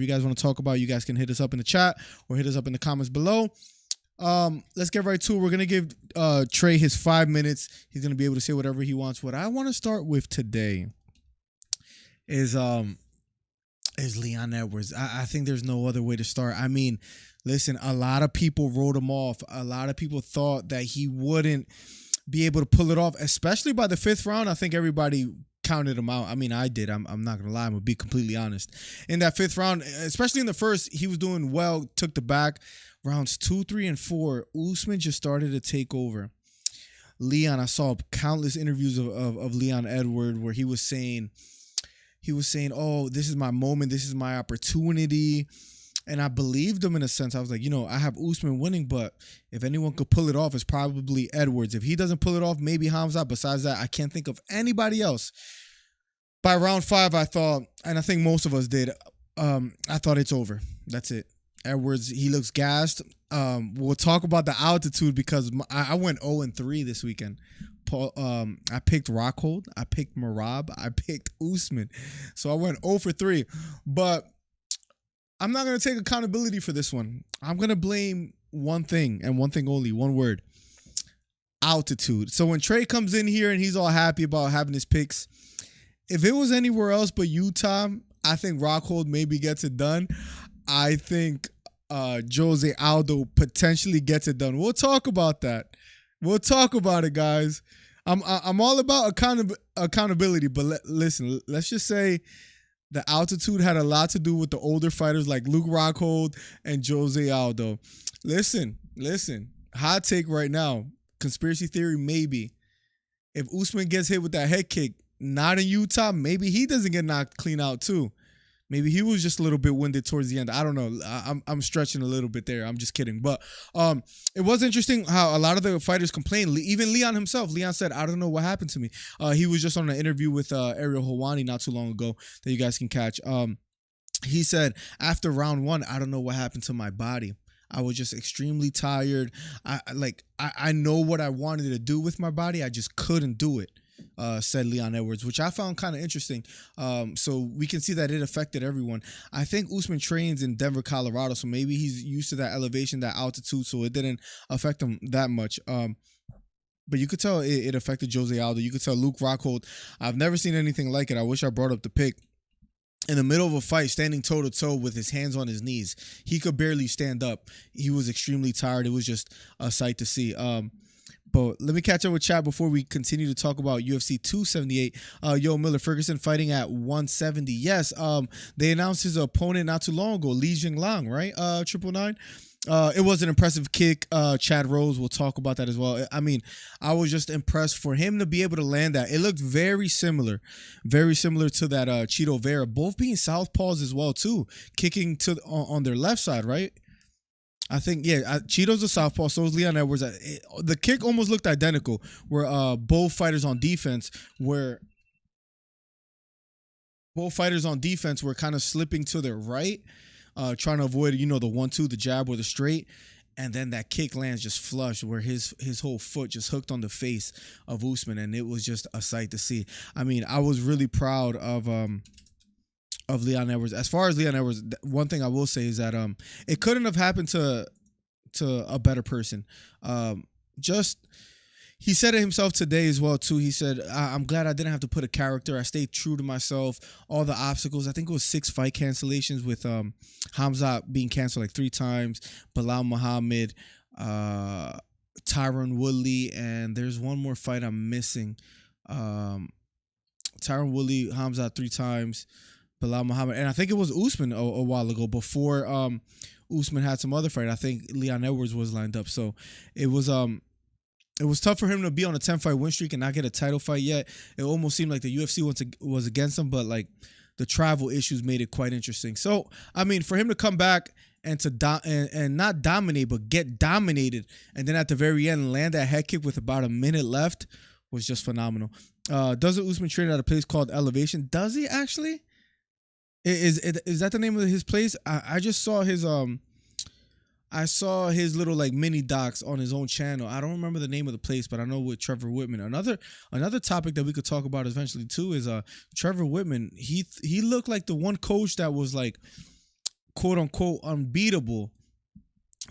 you guys want to talk about, you guys can hit us up in the chat or hit us up in the comments below. Let's get right to it. We're gonna give Trey his 5 minutes. He's gonna be able to say whatever he wants. What I want to start with today is Leon Edwards. I think there's no other way to start. I mean, listen, a lot of people wrote him off. A lot of people thought that he wouldn't be able to pull it off, especially by the 5th round. I think everybody counted him out. I mean, I did. I'm not gonna lie. I'm gonna be completely honest. In that 5th round, especially in the first, he was doing well. Took the back. Rounds 2, 3, and 4, Usman just started to take over. Leon, I saw countless interviews of Leon Edwards where he was saying, "Oh, this is my moment. This is my opportunity." And I believed him in a sense. I was like, I have Usman winning, but if anyone could pull it off, it's probably Edwards. If he doesn't pull it off, maybe Khamzat. Besides that, I can't think of anybody else. By round 5, I thought, and I think most of us did, I thought it's over. That's it. Edwards, he looks gassed. We'll talk about the altitude because I went 0-3 this weekend. I picked Rockhold, I picked Merab, I picked Usman. So I went 0-3. But I'm not going to take accountability for this one. I'm going to blame one thing and one thing only, one word: altitude. So when Trey comes in here and he's all happy about having his picks, if it was anywhere else but Utah, I think Rockhold maybe gets it done. I think Jose Aldo potentially gets it done. We'll talk about that. We'll talk about it, guys. I'm all about accountability, but listen, let's just say the altitude had a lot to do with the older fighters like Luke Rockhold and Jose Aldo. Listen. Hot take right now. Conspiracy theory, maybe. If Usman gets hit with that head kick, not in Utah, maybe he doesn't get knocked clean out too. Maybe he was just a little bit winded towards the end. I don't know. I'm stretching a little bit there. I'm just kidding. But it was interesting how a lot of the fighters complained. Even Leon himself. Leon said, "I don't know what happened to me." He was just on an interview with Ariel Helwani not too long ago that you guys can catch. He said, after round 1, I don't know what happened to my body. I was just extremely tired. I know what I wanted to do with my body. I just couldn't do it. Said Leon Edwards, which I found kind of interesting. So we can see that it affected everyone. I think Usman trains in Denver, Colorado, so maybe he's used to that elevation, that altitude, so it didn't affect him that much. But you could tell it affected Jose Aldo. You could tell Luke Rockhold. I've never seen anything like it. I wish I brought up the pic. In the middle of a fight, standing toe-to-toe with his hands on his knees. He could barely stand up. He was extremely tired. It was just a sight to see. But let me catch up with chat before we continue to talk about UFC 278. Miller Ferguson fighting at 170. Yes, they announced his opponent not too long ago, Li Jingliang, right? 999. It was an impressive kick. Chad Rose, we'll talk about that as well. I mean, I was just impressed for him to be able to land that. It looked very similar to that Cheeto Vera, both being southpaws as well too, kicking on their left side, right? I think, Cheeto's a southpaw, so is Leon Edwards. The kick almost looked identical, where both fighters on defense were kind of slipping to their right, trying to avoid, the 1-2, the jab or the straight, and then that kick lands just flush, where his whole foot just hooked on the face of Usman, and it was just a sight to see. I mean, I was really proud of Leon Edwards. As far as Leon Edwards, one thing I will say is that it couldn't have happened to a better person. He said it himself today as well too. He said, "I'm glad I didn't have to put a character. I stayed true to myself. All the obstacles. I think it was 6 fight cancellations with Khamzat being canceled like 3 times. Bilal Muhammad, Tyron Woodley, and there's one more fight I'm missing. Tyron Woodley, Khamzat 3 times." Bilal Muhammad, and I think it was Usman a while ago before Usman had some other fight. I think Leon Edwards was lined up, so it was tough for him to be on a 10-fight win streak and not get a title fight yet. It almost seemed like the UFC was against him, but like the travel issues made it quite interesting. So I mean, for him to come back and and not dominate, but get dominated, and then at the very end land that head kick with about a minute left was just phenomenal. Doesn't Usman train at a place called Elevation? Does he actually? Is that the name of his place? I just saw his little like mini docs on his own channel. I don't remember the name of the place, but I know with Trevor Whitman. Another topic that we could talk about eventually too is Trevor Whitman. He looked like the one coach that was like quote unquote unbeatable.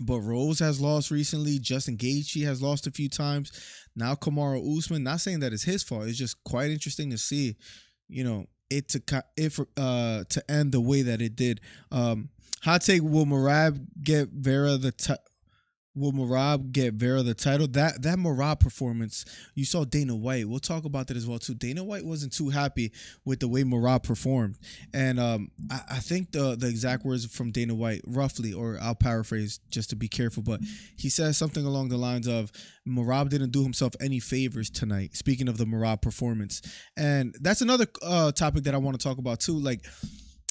But Rose has lost recently. Justin Gaethje has lost a few times. Now Kamaru Usman. Not saying that it's his fault. It's just quite interesting to see, it to end the way that it did. Hot take: Will Merab get Vera the title? That Merab performance, you saw Dana White. We'll talk about that as well too. Dana White wasn't too happy with the way Merab performed, and I think the exact words from Dana White, roughly, or I'll paraphrase just to be careful, but he says something along the lines of Merab didn't do himself any favors tonight. Speaking of the Merab performance, and that's another topic that I want to talk about too. Like,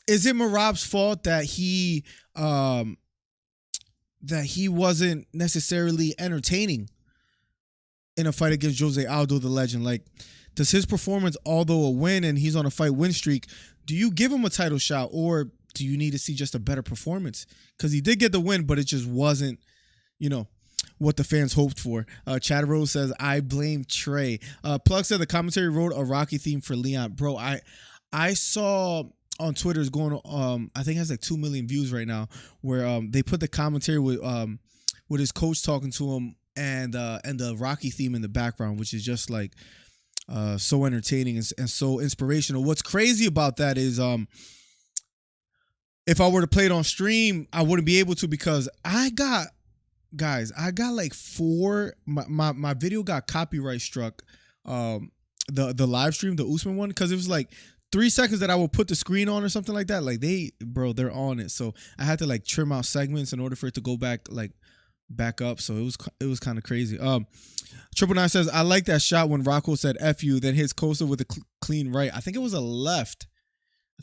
is it Merab's fault that he wasn't necessarily entertaining in a fight against Jose Aldo, the legend? Like, does his performance, although a win and he's on a fight win streak, do you give him a title shot, or do you need to see just a better performance? Because he did get the win, but it just wasn't, what the fans hoped for. Chad Rose says, I blame Trey. Plug said the commentary wrote a Rocky theme for Leon. Bro, I saw on Twitter is going, I think it has like 2 million views right now, where they put the commentary with his coach talking to him and the Rocky theme in the background, which is just like so entertaining and so inspirational. What's crazy about that is if I were to play it on stream, I wouldn't be able to, because I got like my video got copyright struck, the live stream, the Usman one, because it was like 3 seconds that I will put the screen on or something like that. Like they're on it. So I had to like trim out segments in order for it to go back up. So it was kind of crazy. Triple Nine says, I like that shot when Rocco said F you, then hits Costa with a clean right. I think it was a left.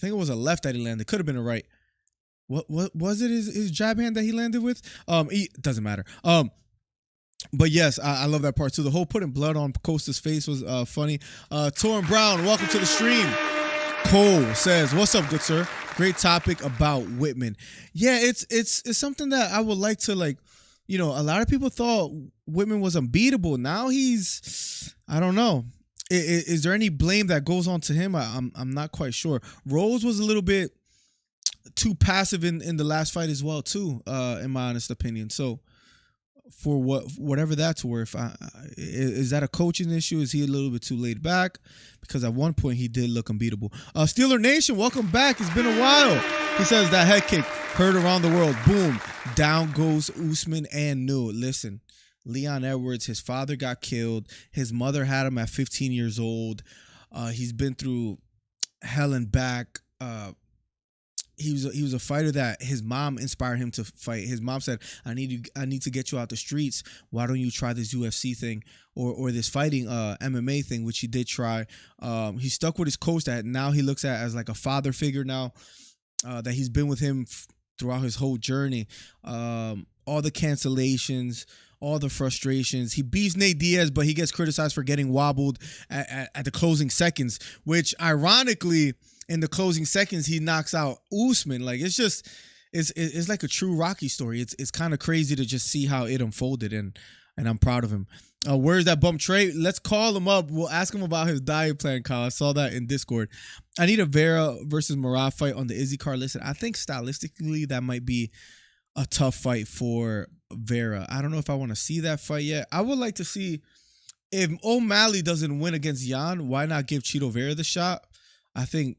That he landed. Could have been a right. What was it? His jab hand that he landed with? It doesn't matter. But yes, I love that part too. The whole putting blood on Costa's face was funny. Torrin Brown, welcome to the stream. Cole says, what's up, good sir? Great topic about Whitman. Yeah, it's something that I would like to, like, a lot of people thought Whitman was unbeatable. Now I don't know. Is there any blame that goes on to him? I'm not quite sure. Rose was a little bit too passive in the last fight as well too, in my honest opinion. So for whatever that's worth, is that a coaching issue? Is he a little bit too laid back? Because at one point he did look unbeatable. Steeler Nation, welcome back. It's been a while. He says that head kick heard around the world. Boom, down goes Usman and knew. Listen, Leon Edwards, his father got killed. His mother had him at 15 years old. He's been through hell and back. He was a fighter that his mom inspired him to fight. His mom said, I need to get you out the streets. Why don't you try this UFC thing or this fighting MMA thing, which he did try. He stuck with his coach that now he looks at as like a father figure now, that he's been with him throughout his whole journey. All the cancellations, all the frustrations. He beats Nate Diaz, but he gets criticized for getting wobbled at the closing seconds, which ironically, in the closing seconds, he knocks out Usman. Like, it's like a true Rocky story. It's kind of crazy to just see how it unfolded, and I'm proud of him. Where's that bump Trey? Let's call him up. We'll ask him about his diet plan, Kyle. I saw that in Discord. I need a Vera versus Merab fight on the Izzy card. Listen, I think stylistically that might be a tough fight for Vera. I don't know if I want to see that fight yet. I would like to see, if O'Malley doesn't win against Jan, why not give Chito Vera the shot? I think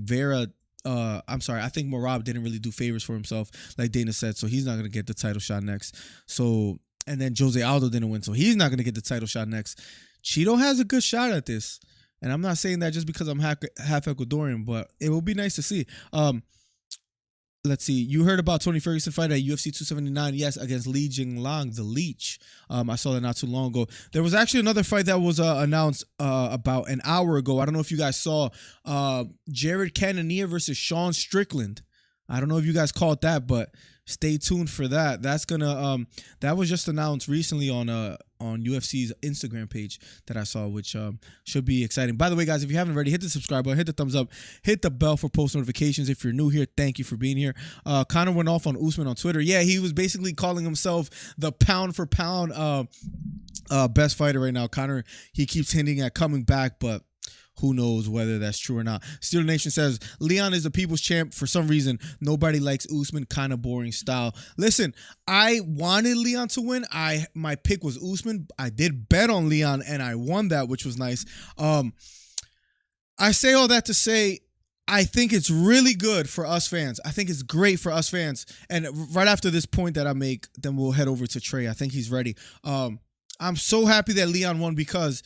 Vera, I think Merab didn't really do favors for himself, like Dana said, so he's not going to get the title shot next. So, and then Jose Aldo didn't win, so he's not going to get the title shot next. Chito has a good shot at this, and I'm not saying that just because I'm half Ecuadorian, but it will be nice to see. Let's see. You heard about Tony Ferguson fight at UFC 279? Yes, against Li Jingliang, the Leech. I saw that not too long ago. There was actually another fight that was announced about an hour ago. I don't know if you guys saw. Jared Cannonier versus Sean Strickland. I don't know if you guys caught that, but stay tuned for that. That's gonna that was just announced recently on UFC's Instagram page that I saw, which should be exciting. By the way, guys, if you haven't already, hit the subscribe button, hit the thumbs up, hit the bell for post notifications. If you're new here, thank you for being here. Conor went off on Usman on Twitter. Yeah, he was basically calling himself the pound for pound best fighter right now. Conor, he keeps hinting at coming back, but who knows whether that's true or not. Steel Nation says Leon is the people's champ. For some reason, nobody likes Usman. Kind of boring style. Listen, I wanted Leon to win. My pick was Usman. I did bet on Leon and I won that, which was nice. I say all that to say, I think it's really good for us fans. I think it's great for us fans. And right after this point that I make, then we'll head over to Trey. I think he's ready. I'm so happy that Leon won because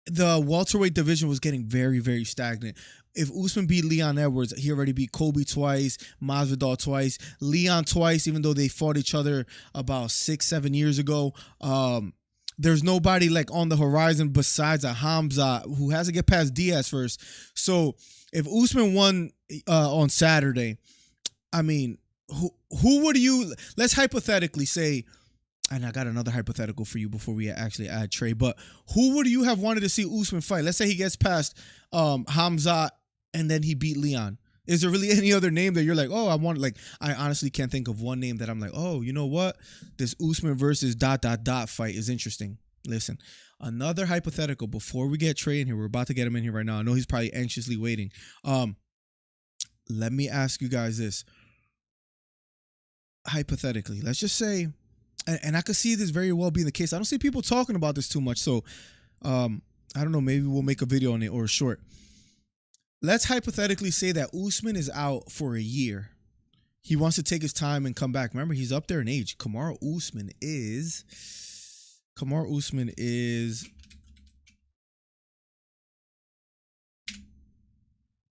the welterweight division was getting very, very stagnant. If Usman beat Leon Edwards, he already beat Kobe twice, Masvidal twice, Leon twice, even though they fought each other about 6-7 years ago. There's nobody like on the horizon besides a Khamzat who has to get past Diaz first. So if Usman won on Saturday, I mean, who would you, let's hypothetically say, and I got another hypothetical for you before we actually add Trey, but who would you have wanted to see Usman fight? Let's say he gets past Khamzat and then he beat Leon. Is there really any other name that you're like, oh, I honestly can't think of one name that I'm like, oh, you know what? This Usman versus ... fight is interesting. Listen, another hypothetical before we get Trey in here. We're about to get him in here right now. I know he's probably anxiously waiting. Let me ask you guys this. Hypothetically, let's just say, and I could see this very well being the case. I don't see people talking about this too much. So, I don't know. Maybe we'll make a video on it or a short. Let's hypothetically say that Usman is out for a year. He wants to take his time and come back. Remember, he's up there in age. Kamaru Usman is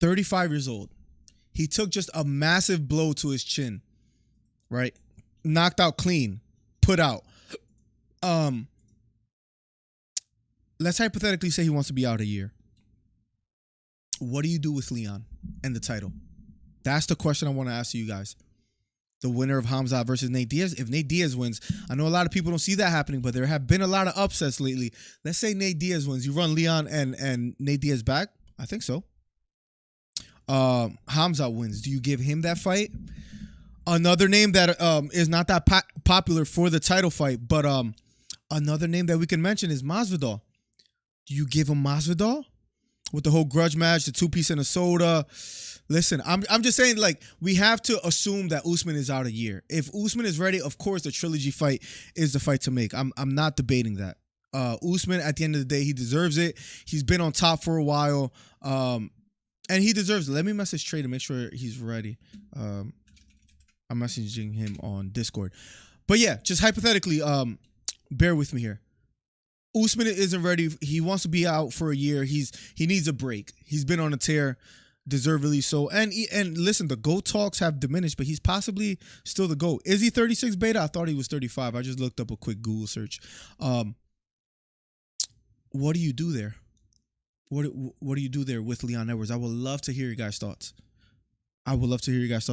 35 years old. He took just a massive blow to his chin, right? Knocked out clean, put out. Let's hypothetically say he wants to be out a year. What do you do with Leon and the title? That's the question I want to ask you guys. The winner of Khamzat versus Nate Diaz. If Nate Diaz wins, I know a lot of people don't see that happening, but there have been a lot of upsets lately. Let's say Nate Diaz wins. You run Leon and Nate Diaz back? I think so. Khamzat wins. Do you give him that fight? Another name that is not that popular for the title fight, but another name that we can mention is Masvidal. Do you give him Masvidal? With the whole grudge match, the 2-piece and a soda. Listen, I'm just saying, like, we have to assume that Usman is out a year. If Usman is ready, of course, the trilogy fight is the fight to make. I'm not debating that. Usman, at the end of the day, he deserves it. He's been on top for a while, and he deserves it. Let me message Trey to make sure he's ready. I'm messaging him on Discord. But yeah, just hypothetically, bear with me here. Usman isn't ready. He wants to be out for a year. He needs a break. He's been on a tear, deservedly so. And listen, the GOAT talks have diminished, but he's possibly still the GOAT. Is he 36 beta? I thought he was 35. I just looked up a quick Google search. What do you do there? What do you do there with Leon Edwards? I would love to hear your guys' thoughts. Let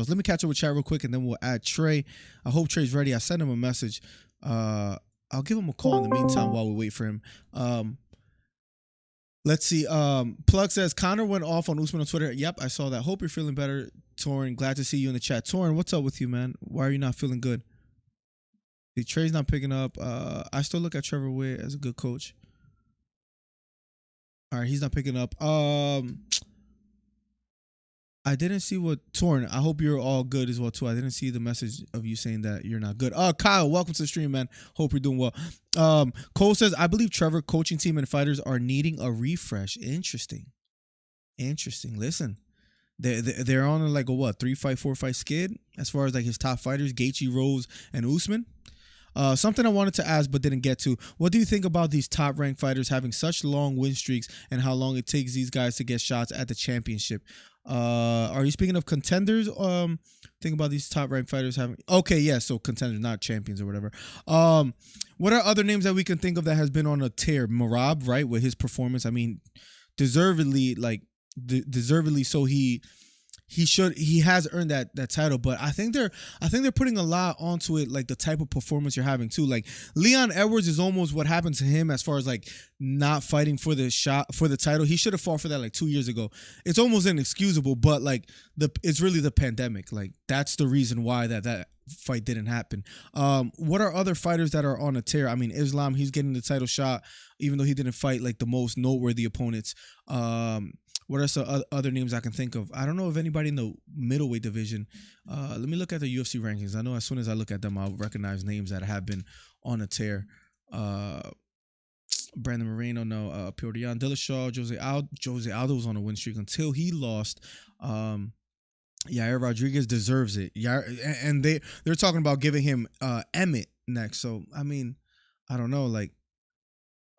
me catch up with chat real quick, and then we'll add Trey. I hope Trey's ready. I sent him a message. I'll give him a call in the meantime while we wait for him. Let's see. Plug says, Connor went off on Usman on Twitter. Yep, I saw that. Hope you're feeling better, Torin. Glad to see you in the chat. Torin, what's up with you, man? Why are you not feeling good? The Trey's not picking up. I still look at Trevor Witt as a good coach. All right, he's not picking up. I didn't see what Torn. I hope you're all good as well too. I didn't see the message of you saying that you're not good. Kyle, welcome to the stream, man. Hope you're doing well. Cole says, I believe Trevor coaching team and fighters are needing a refresh. Interesting. Listen, they're on like a what 3-fight, 4-fight skid as far as like his top fighters, Gaethje, Rose, and Usman. Something I wanted to ask but didn't get to. What do you think about these top-ranked fighters having such long win streaks and how long it takes these guys to get shots at the championship? Are you speaking of contenders? Think about these top-ranked fighters having... Okay, yeah, so contenders, not champions or whatever. What are other names that we can think of that has been on a tear? Marab, right, with his performance. I mean, deservedly so. He has earned that title, but I think they're putting a lot onto it, like the type of performance you're having too. Like Leon Edwards is almost what happened to him as far as like not fighting for the title. He should have fought for that like 2 years ago. It's almost inexcusable, but like it's really the pandemic. Like that's the reason why that fight didn't happen. What are other fighters that are on a tear? I mean, Islam, he's getting the title shot, even though he didn't fight like the most noteworthy opponents. What are some other names I can think of? I don't know if anybody in the middleweight division. Let me look at the UFC rankings. I know as soon as I look at them, I'll recognize names that have been on a tear. Brandon Moreno, no. Piotr Dillashaw, Jose Aldo was on a win streak until he lost. Yair Rodriguez deserves it. And they're talking about giving him Emmett next. So I mean, I don't know, like,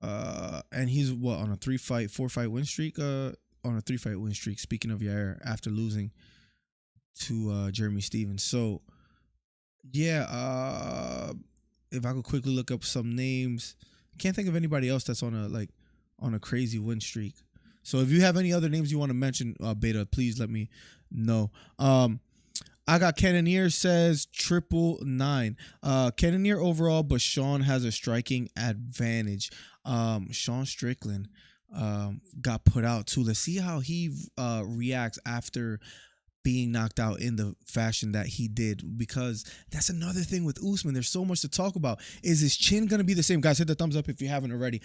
and he's what, on a 4-fight win streak. On a 3-fight win streak. Speaking of Yair, after losing to Jeremy Stevens. So yeah, if I could quickly look up some names, I can't think of anybody else that's on a crazy win streak. So if you have any other names you want to mention, Beta, please let me know. I got Cannonier says 999. Cannonier overall, but Sean has a striking advantage. Sean Strickland got put out too. Let's see how he reacts after being knocked out in the fashion that he did, because that's another thing with Usman. There's so much to talk about. Is his chin going to be the same? Guys, hit the thumbs up if you haven't already.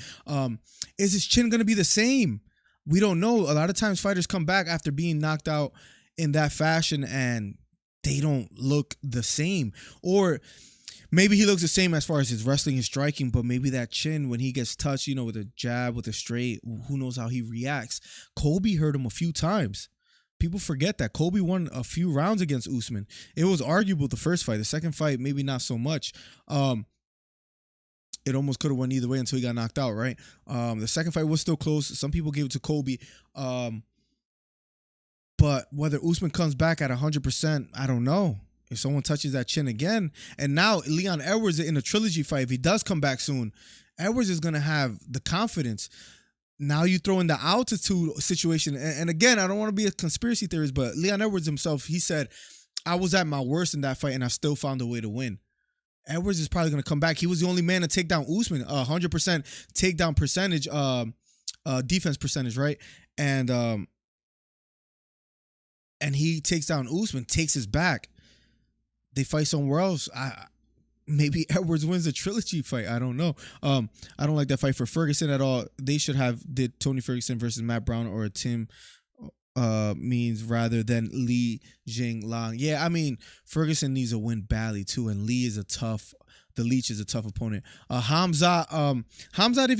Is his chin going to be the same? We don't know. A lot of times fighters come back after being knocked out in that fashion and they don't look the same. Or maybe he looks the same as far as his wrestling and striking, but maybe that chin, when he gets touched, with a jab, with a straight, who knows how he reacts. Kobe hurt him a few times. People forget that Kobe won a few rounds against Usman. It was arguable the first fight. The second fight, maybe not so much. It almost could have went either way until he got knocked out, right? The second fight was still close. Some people gave it to Kobe. But whether Usman comes back at 100%, I don't know. If someone touches that chin again, and now Leon Edwards in a trilogy fight, if he does come back soon, Edwards is going to have the confidence. Now you throw in the altitude situation. And again, I don't want to be a conspiracy theorist, but Leon Edwards himself, he said, I was at my worst in that fight and I still found a way to win. Edwards is probably going to come back. He was the only man to take down Usman, 100% takedown percentage, defense percentage, right? And he takes down Usman, takes his back. They fight somewhere else. Maybe Edwards wins the trilogy fight. I don't know. I don't like that fight for Ferguson at all. They should have did Tony Ferguson versus Matt Brown or Tim Means rather than Li Jingliang. Yeah, I mean, Ferguson needs a win badly too, and the Leech is a tough opponent. Khamzat, if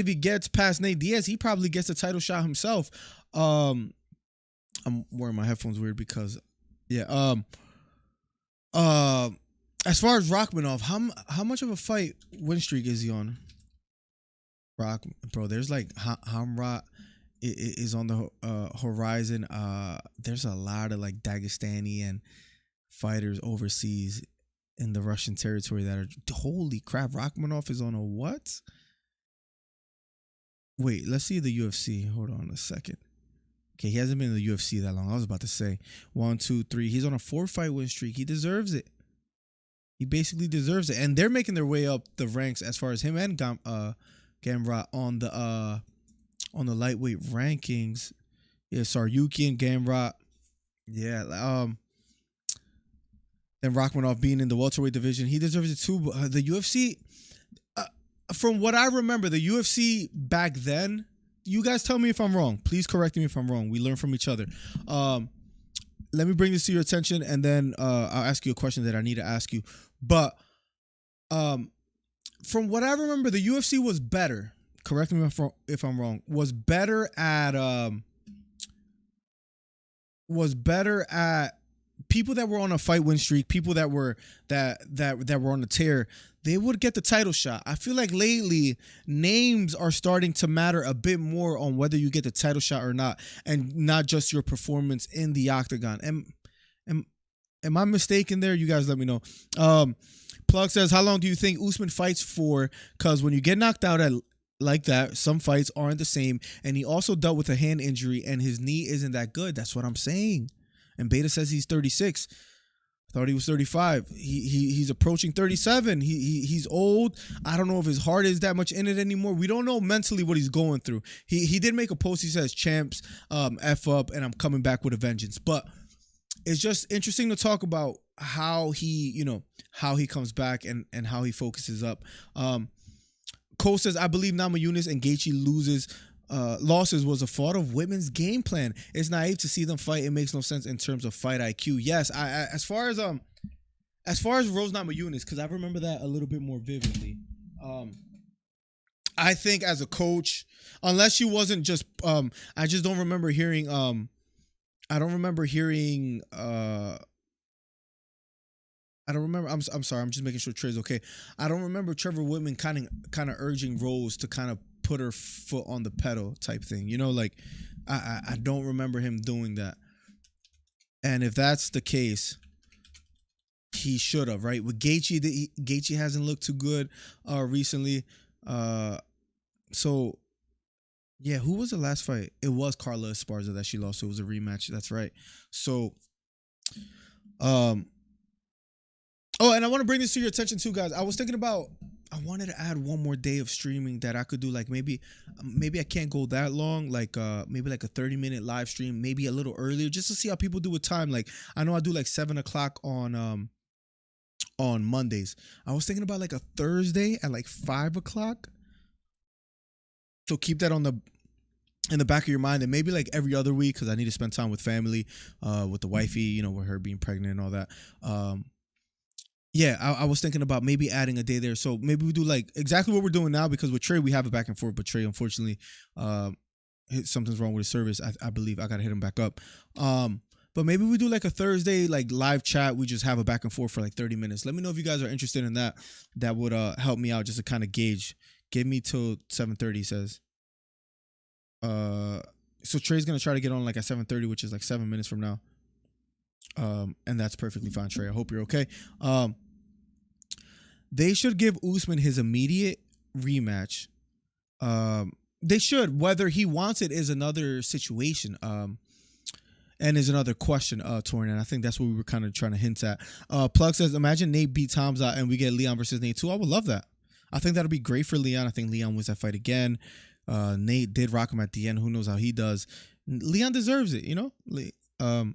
he gets past Nate Diaz, he probably gets a title shot himself. I'm wearing my headphones weird because as far as Rachmanov, how much of a fight win streak is he on? Bro, there's like Hamrat is on the horizon. There's a lot of like Dagestani and fighters overseas in the Russian territory that are, holy crap, Rachmanov is on a what? Wait, let's see the UFC. Hold on a second. Okay, he hasn't been in the UFC that long. I was about to say 1, 2, 3. He's on a 4-fight win streak. He deserves it. He basically deserves it. And they're making their way up the ranks as far as him and Gamrot on the lightweight rankings. Yeah, Saryuki and Gamrot. Yeah. And Rachmanov being in the welterweight division, he deserves it too. But the UFC, from what I remember, the UFC back then, you guys tell me if I'm wrong. Please correct me if I'm wrong. We learn from each other. Let me bring this to your attention, and then I'll ask you a question that I need to ask you. But from what I remember, the UFC was better. Correct me if I'm wrong. Was better at people that were on a fight win streak, people that were on a tear. They would get the title shot. I feel like lately names are starting to matter a bit more on whether you get the title shot or not, and not just your performance in the octagon. Am I mistaken there? You guys let me know. Plug says, how long do you think Usman fights for? Because when you get knocked out like that, some fights aren't the same. And he also dealt with a hand injury and his knee isn't that good. That's what I'm saying. And Beta says he's 36. Thought he was 35. He's approaching 37. He's old. I don't know if his heart is that much in it anymore. We don't know mentally what he's going through. He did make a post. He says, champs, F up, and I'm coming back with a vengeance. But it's just interesting to talk about how how he comes back and how he focuses up. Cole says, I believe Namajunas and Gaethje losses was a fault of women's game plan. It's naive to see them fight. It makes no sense in terms of fight IQ. Yes, I as far as Rose Namajunas, because I remember that a little bit more vividly. I think as a coach, unless she wasn't just I just don't remember hearing I don't remember hearing I don't remember. I'm sorry. I'm just making sure Trey's okay. I don't remember Trevor Whitman kind of urging Rose to kind of put her foot on the pedal type thing. You know, like I don't remember him doing that. And if that's the case, he should have, right? With Gaethje, Gaethje hasn't looked too good recently. So yeah, who was the last fight? It was Carla Esparza that she lost. So it was a rematch. That's right. So oh, and I want to bring this to your attention too, guys. I was thinking about, I wanted to add one more day of streaming that I could do. Like maybe I can't go that long. Like maybe like a 30-minute live stream, maybe a little earlier, just to see how people do with time. Like I know I do like 7:00 on Mondays. I was thinking about like a Thursday at like 5:00. So keep that in the back of your mind, and maybe like every other week, because I need to spend time with family, with the wifey, you know, with her being pregnant and all that. Yeah, I was thinking about maybe adding a day there. So maybe we do like exactly what we're doing now, because with Trey, we have it back and forth. But Trey, unfortunately, something's wrong with his service. I believe I got to hit him back up. But maybe we do like a Thursday, like live chat. We just have a back and forth for like 30 minutes. Let me know if you guys are interested in that. That would help me out just to kind of gauge. Give me till 7:30, he says. So Trey's going to try to get on like at 7:30, which is like 7 minutes from now. And that's perfectly fine, Trey. I hope you're okay. They should give Usman his immediate rematch. They should. Whether he wants it is another situation. And is another question, Torian. And I think that's what we were kind of trying to hint at. Plug says, imagine Nate beats Khamzat and we get Leon versus Nate too. I would love that. I think that'll be great for Leon. I think Leon wins that fight again. Nate did rock him at the end. Who knows how he does? Leon deserves it, you know? And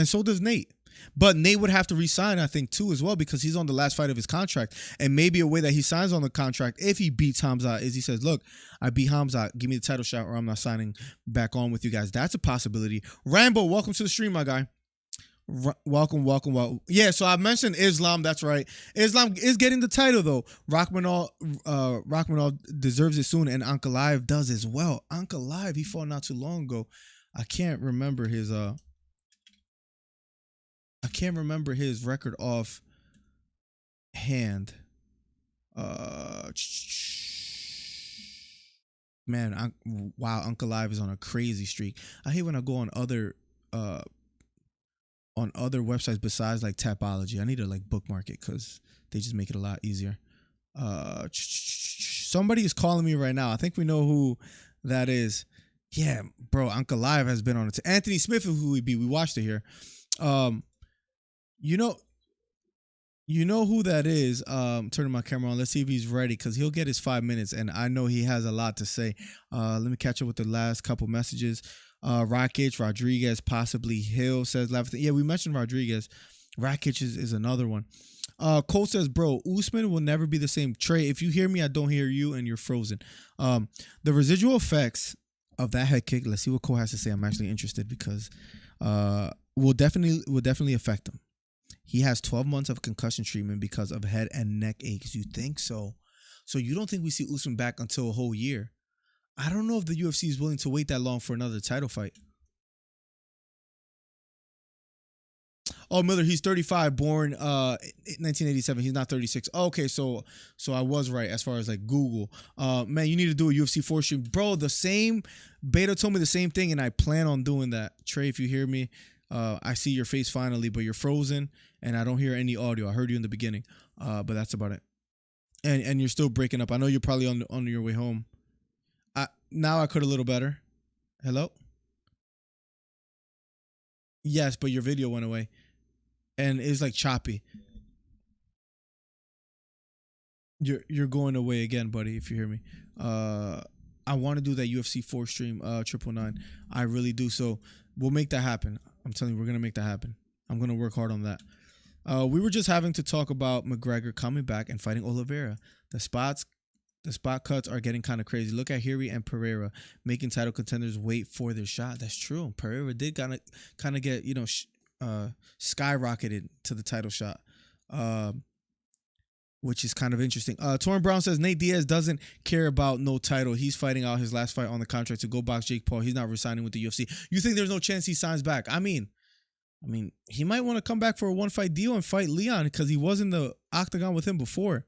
so does Nate. But Nate would have to resign, I think, too, as well, because he's on the last fight of his contract. And maybe a way that he signs on the contract, if he beats Khamzat, is he says, look, I beat Khamzat, give me the title shot or I'm not signing back on with you guys. That's a possibility. Rambo, welcome to the stream, my guy. Welcome. Yeah, so I mentioned Islam. That's right. Islam is getting the title, though. Rachmanov deserves it soon, and Ankalaev does as well. Ankalaev, he fought not too long ago. I can't remember his record off hand. Man, wow, Ankalaev is on a crazy streak. I hate when I go on other websites besides like Tapology. I need to like bookmark it because they just make it a lot easier. Somebody is calling me right now. I think we know who that is. Yeah, bro, Ankalaev has been on it. Anthony Smith is who we beat. We watched it here. You know who that is. Turning my camera on. Let's see if he's ready, because he'll get his 5 minutes, and I know he has a lot to say. Let me catch up with the last couple messages. Rakic, Rodriguez, possibly Hill, says left. Yeah, we mentioned Rodriguez. Rakic is another one. Cole says, bro, Usman will never be the same. Trey, if you hear me, I don't hear you, and you're frozen. The residual effects of that head kick, let's see what Cole has to say. I'm actually interested, because will definitely affect him. He has 12 months of concussion treatment because of head and neck aches. You think so? So you don't think we see Usman back until a whole year? I don't know if the UFC is willing to wait that long for another title fight. Oh, Miller, he's 35, born 1987. He's not 36. Okay, so I was right as far as like Google. Man, you need to do a UFC 4 stream. Bro, the same, Beta told me the same thing, and I plan on doing that. Trey, if you hear me, I see your face finally, but you're frozen, and I don't hear any audio. I heard you in the beginning, but that's about it. And you're still breaking up. I know you're probably on your way home. Now I could a little better. Hello? Yes, but your video went away. And it's like choppy. You're going away again, buddy, if you hear me. I want to do that UFC 4 stream, 999. I really do. So we'll make that happen. I'm telling you, we're going to make that happen. I'm gonna work hard on that. We were just having to talk about McGregor coming back and fighting Oliveira. The spot cuts are getting kind of crazy. Look at Hiri and Pereira making title contenders wait for their shot. That's true. Pereira did kind of get skyrocketed to the title shot, which is kind of interesting. Torrin Brown says Nate Diaz doesn't care about no title. He's fighting out his last fight on the contract to go box Jake Paul. He's not resigning with the UFC. You think there's no chance he signs back? I mean, he might want to come back for a one-fight deal and fight Leon because he was in the octagon with him before.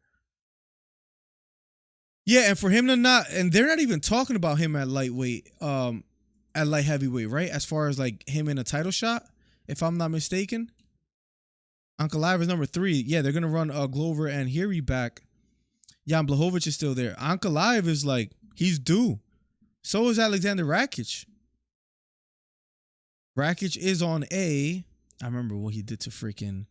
Yeah, and for him to not, and they're not even talking about him at lightweight, at light heavyweight, right? As far as like him in a title shot, if I'm not mistaken. Ankalaev is number 3. Yeah, they're gonna run Glover and Hiri back. Jan Blachowicz is still there. Ankalaev is like, he's due. So is Alexander Rakic. Rakic is on A. I remember what he did to freaking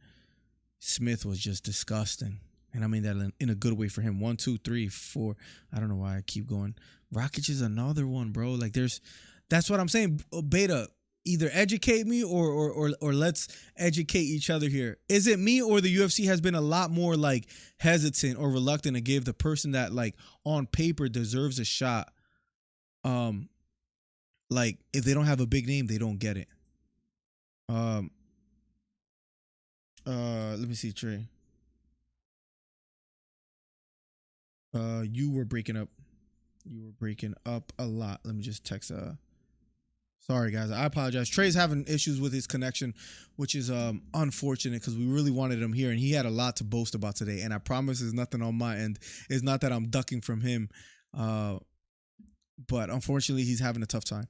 Smith was just disgusting. And I mean that in a good way for him. 1, 2, 3, 4. I don't know why I keep going. Rakic is another one, bro. Like that's what I'm saying. Beta, either educate me or let's educate each other here. Is it me or the UFC has been a lot more like hesitant or reluctant to give the person that like on paper deserves a shot? Like if they don't have a big name, they don't get it. Let me see, Trey. You were breaking up. You were breaking up a lot. Let me just text. Sorry guys, I apologize. Trey's having issues with his connection, which is unfortunate because we really wanted him here and he had a lot to boast about today. And I promise there's nothing on my end. It's not that I'm ducking from him, but unfortunately he's having a tough time.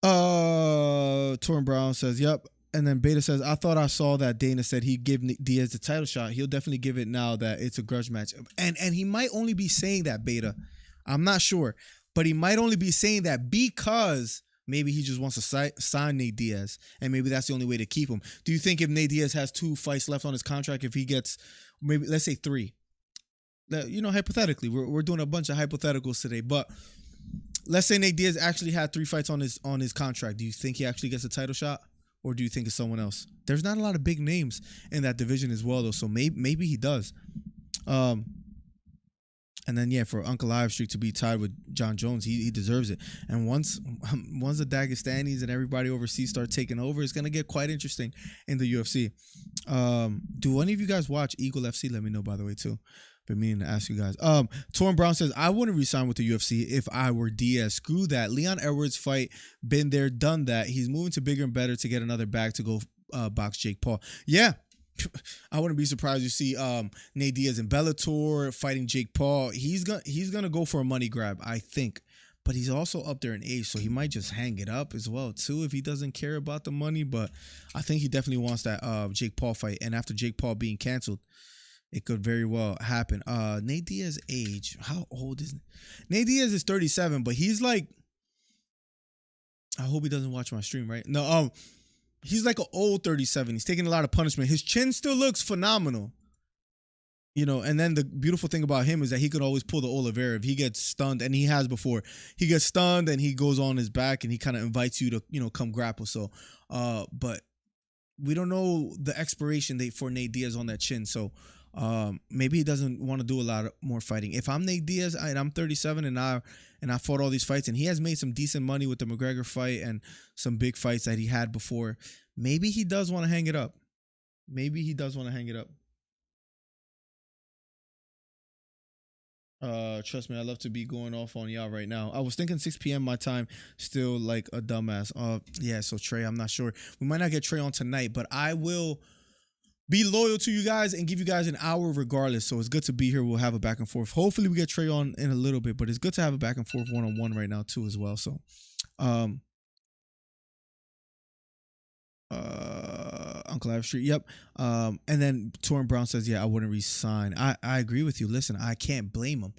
Torrin Brown says, "Yep." And then Beta says, I thought I saw that Dana said he'd give Diaz the title shot. He'll definitely give it now that it's a grudge match. And he might only be saying that, Beta. I'm not sure. But he might only be saying that because maybe he just wants to sign Nate Diaz. And maybe that's the only way to keep him. Do you think if Nate Diaz has 2 fights left on his contract, if he gets maybe, let's say 3, hypothetically, we're doing a bunch of hypotheticals today, but let's say Nate Diaz actually had 3 fights on his contract. Do you think he actually gets a title shot? Or do you think it's someone else? There's not a lot of big names in that division as well, though. So maybe he does. And then yeah, for Ankalaev streak to be tied with John Jones, he deserves it. And once the Dagestanis and everybody overseas start taking over, it's gonna get quite interesting in the UFC. Do any of you guys watch Eagle FC? Let me know, by the way, too. Been meaning to ask you guys. Torrin Brown says, I wouldn't resign with the UFC if I were Diaz. Screw that. Leon Edwards fight. Been there, done that. He's moving to bigger and better to get another bag to go box Jake Paul. Yeah. I wouldn't be surprised to see Nate Diaz in Bellator fighting Jake Paul. He's gonna go for a money grab, I think. But he's also up there in age, so he might just hang it up as well, too, if he doesn't care about the money. But I think he definitely wants that Jake Paul fight. And after Jake Paul being canceled, it could very well happen. Nate Diaz's age. How old is Nate Diaz? Is 37, but he's like, I hope he doesn't watch my stream, right? No, he's like an old 37. He's taking a lot of punishment. His chin still looks phenomenal. And then the beautiful thing about him is that he could always pull the Oliveira if he gets stunned, and he has before. He gets stunned and he goes on his back and he kind of invites you to, come grapple. So, but we don't know the expiration date for Nate Diaz on that chin. So, maybe he doesn't want to do a lot more fighting. If I'm Nate Diaz and I'm 37 and I fought all these fights and he has made some decent money with the McGregor fight and some big fights that he had before, maybe he does want to hang it up. Trust me, I love to be going off on y'all right now. I was thinking 6 p.m. my time, still like a dumbass. Yeah, so Trey, I'm not sure. We might not get Trey on tonight, but I will be loyal to you guys and give you guys an hour regardless. So it's good to be here. We'll have a back and forth. Hopefully we get Trey on in a little bit, but it's good to have a back and forth one-on-one right now too as well. So Uncle Ave Street, yep. And then Torrin Brown says, yeah, I wouldn't resign. I agree with you. Listen, I can't blame him.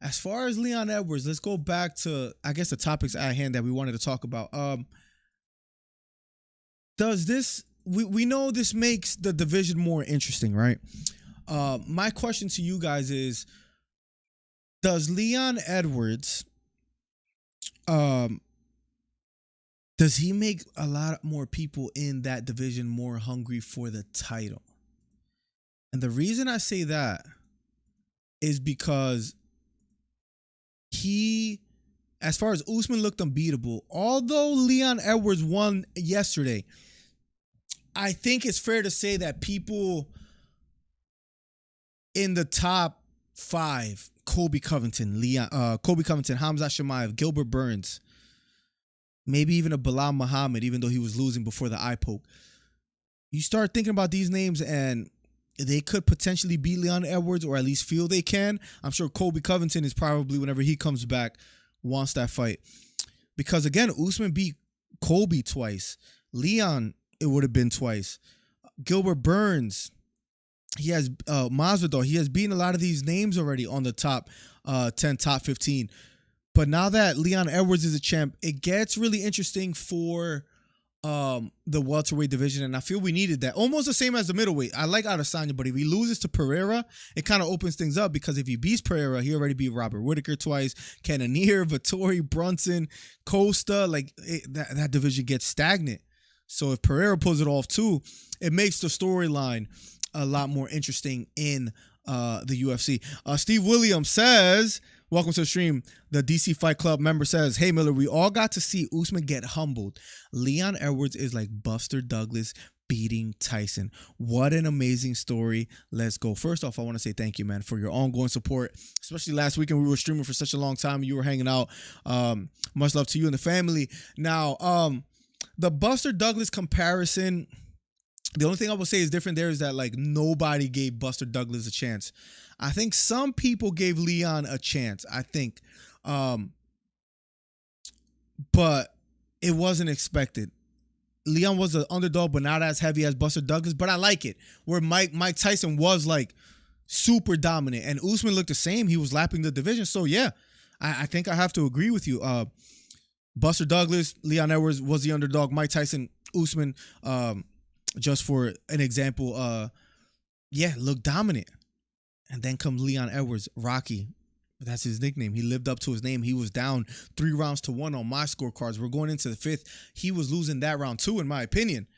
As far as Leon Edwards, let's go back to, I guess, the topics at hand that we wanted to talk about. Does this, we know this makes the division more interesting, right? My question to you guys is, does Leon Edwards does he make a lot more people in that division more hungry for the title? And the reason I say that is because he, as far as Usman looked unbeatable, although Leon Edwards won yesterday, I think it's fair to say that people in the top 5, Colby Covington, Khamzat Chimaev, Gilbert Burns, maybe even a Bilal Muhammad, even though he was losing before the eye poke. You start thinking about these names and they could potentially beat Leon Edwards, or at least feel they can. I'm sure Colby Covington is probably, whenever he comes back, wants that fight. Because again, Usman beat Colby twice. Leon, it would have been twice. Gilbert Burns, he has Masvidal. He has beaten a lot of these names already on the top 10, top 15. But now that Leon Edwards is a champ, it gets really interesting for the welterweight division, and I feel we needed that. Almost the same as the middleweight. I like Adesanya, but if he loses to Pereira, it kind of opens things up, because if he beats Pereira, he already beat Robert Whittaker twice, Cannonier, Vettori, Brunson, Costa. Like that division gets stagnant. So if Pereira pulls it off too, it makes the storyline a lot more interesting in the UFC. Steve Williams says, welcome to the stream. The DC Fight Club member says, hey Miller, we all got to see Usman get humbled. Leon Edwards is like Buster Douglas beating Tyson. What an amazing story. Let's go. First off, I want to say thank you, man, for your ongoing support, especially last weekend. We were streaming for such a long time. You were hanging out. Much love to you and the family. Now, the Buster Douglas comparison, the only thing I will say is different there is that like nobody gave Buster Douglas a chance. I think some people gave Leon a chance, I think. But it wasn't expected. Leon was an underdog, but not as heavy as Buster Douglas. But I like it. Where Mike Tyson was like super dominant, and Usman looked the same. He was lapping the division. So yeah, I think I have to agree with you. Buster Douglas, Leon Edwards was the underdog. Mike Tyson, Usman, just for an example, looked dominant. And then comes Leon Edwards, Rocky. That's his nickname. He lived up to his name. He was down 3-1 on my scorecards. We're going into the 5th. He was losing that round too, in my opinion.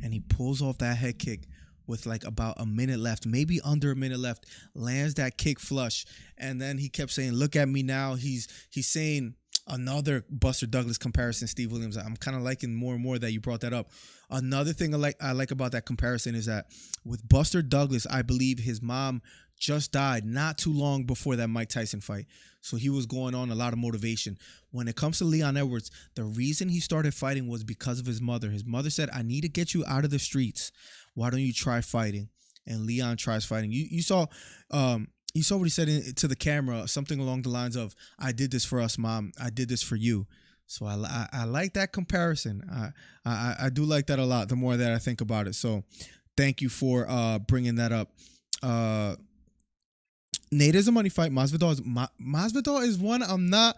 And he pulls off that head kick with like about a minute left, maybe under a minute left, lands that kick flush. And then he kept saying, look at me now. He's saying another Buster Douglas comparison, Steve Williams. I'm kind of liking more and more that you brought that up. Another thing I like about that comparison is that with Buster Douglas, I believe his mom just died not too long before that Mike Tyson fight. So he was going on a lot of motivation. When it comes to Leon Edwards, the reason he started fighting was because of his mother. His mother said, I need to get you out of the streets. Why don't you try fighting? And Leon tries fighting. You saw what he said to the camera, something along the lines of, I did this for us, Mom. I did this for you. So I like that comparison. I do like that a lot the more that I think about it. So thank you for bringing that up. Nate is a money fight. Masvidal is one I'm not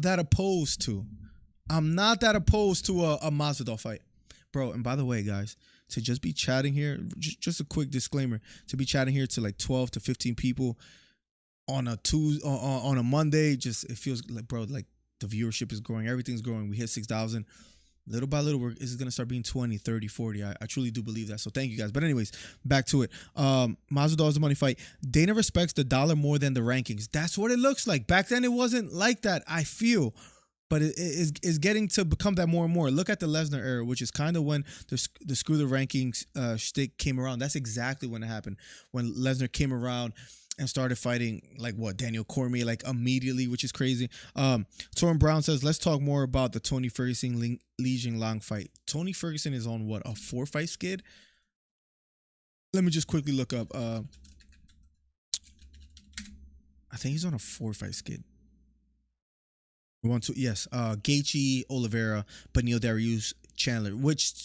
that opposed to. I'm not that opposed to a Masvidal fight, bro. And by the way, guys, to just be chatting here, just a quick disclaimer, to be chatting here to like 12 to 15 people on a Tuesday, on a Monday, just it feels like, bro, like the viewership is growing, everything's growing. We hit 6,000. Little by little, this is going to start being 20, 30, 40. I truly do believe that. So thank you guys. But anyways, back to it. Masvidal is a money fight. Dana respects the dollar more than the rankings. That's what it looks like. Back then, it wasn't like that, I feel. But it is getting to become that more and more. Look at the Lesnar era, which is kind of when the screw the rankings shtick came around. That's exactly when it happened. When Lesnar came around and started fighting like Daniel Cormier like immediately, which is crazy. Torrin Brown says, let's talk more about the Tony Ferguson Li Jingliang fight. Tony Ferguson is on what, a 4-fight skid? Let me just quickly look up. I think he's on a 4-fight skid. Gaethje, Oliveira, Beneil Dariush, Chandler. Which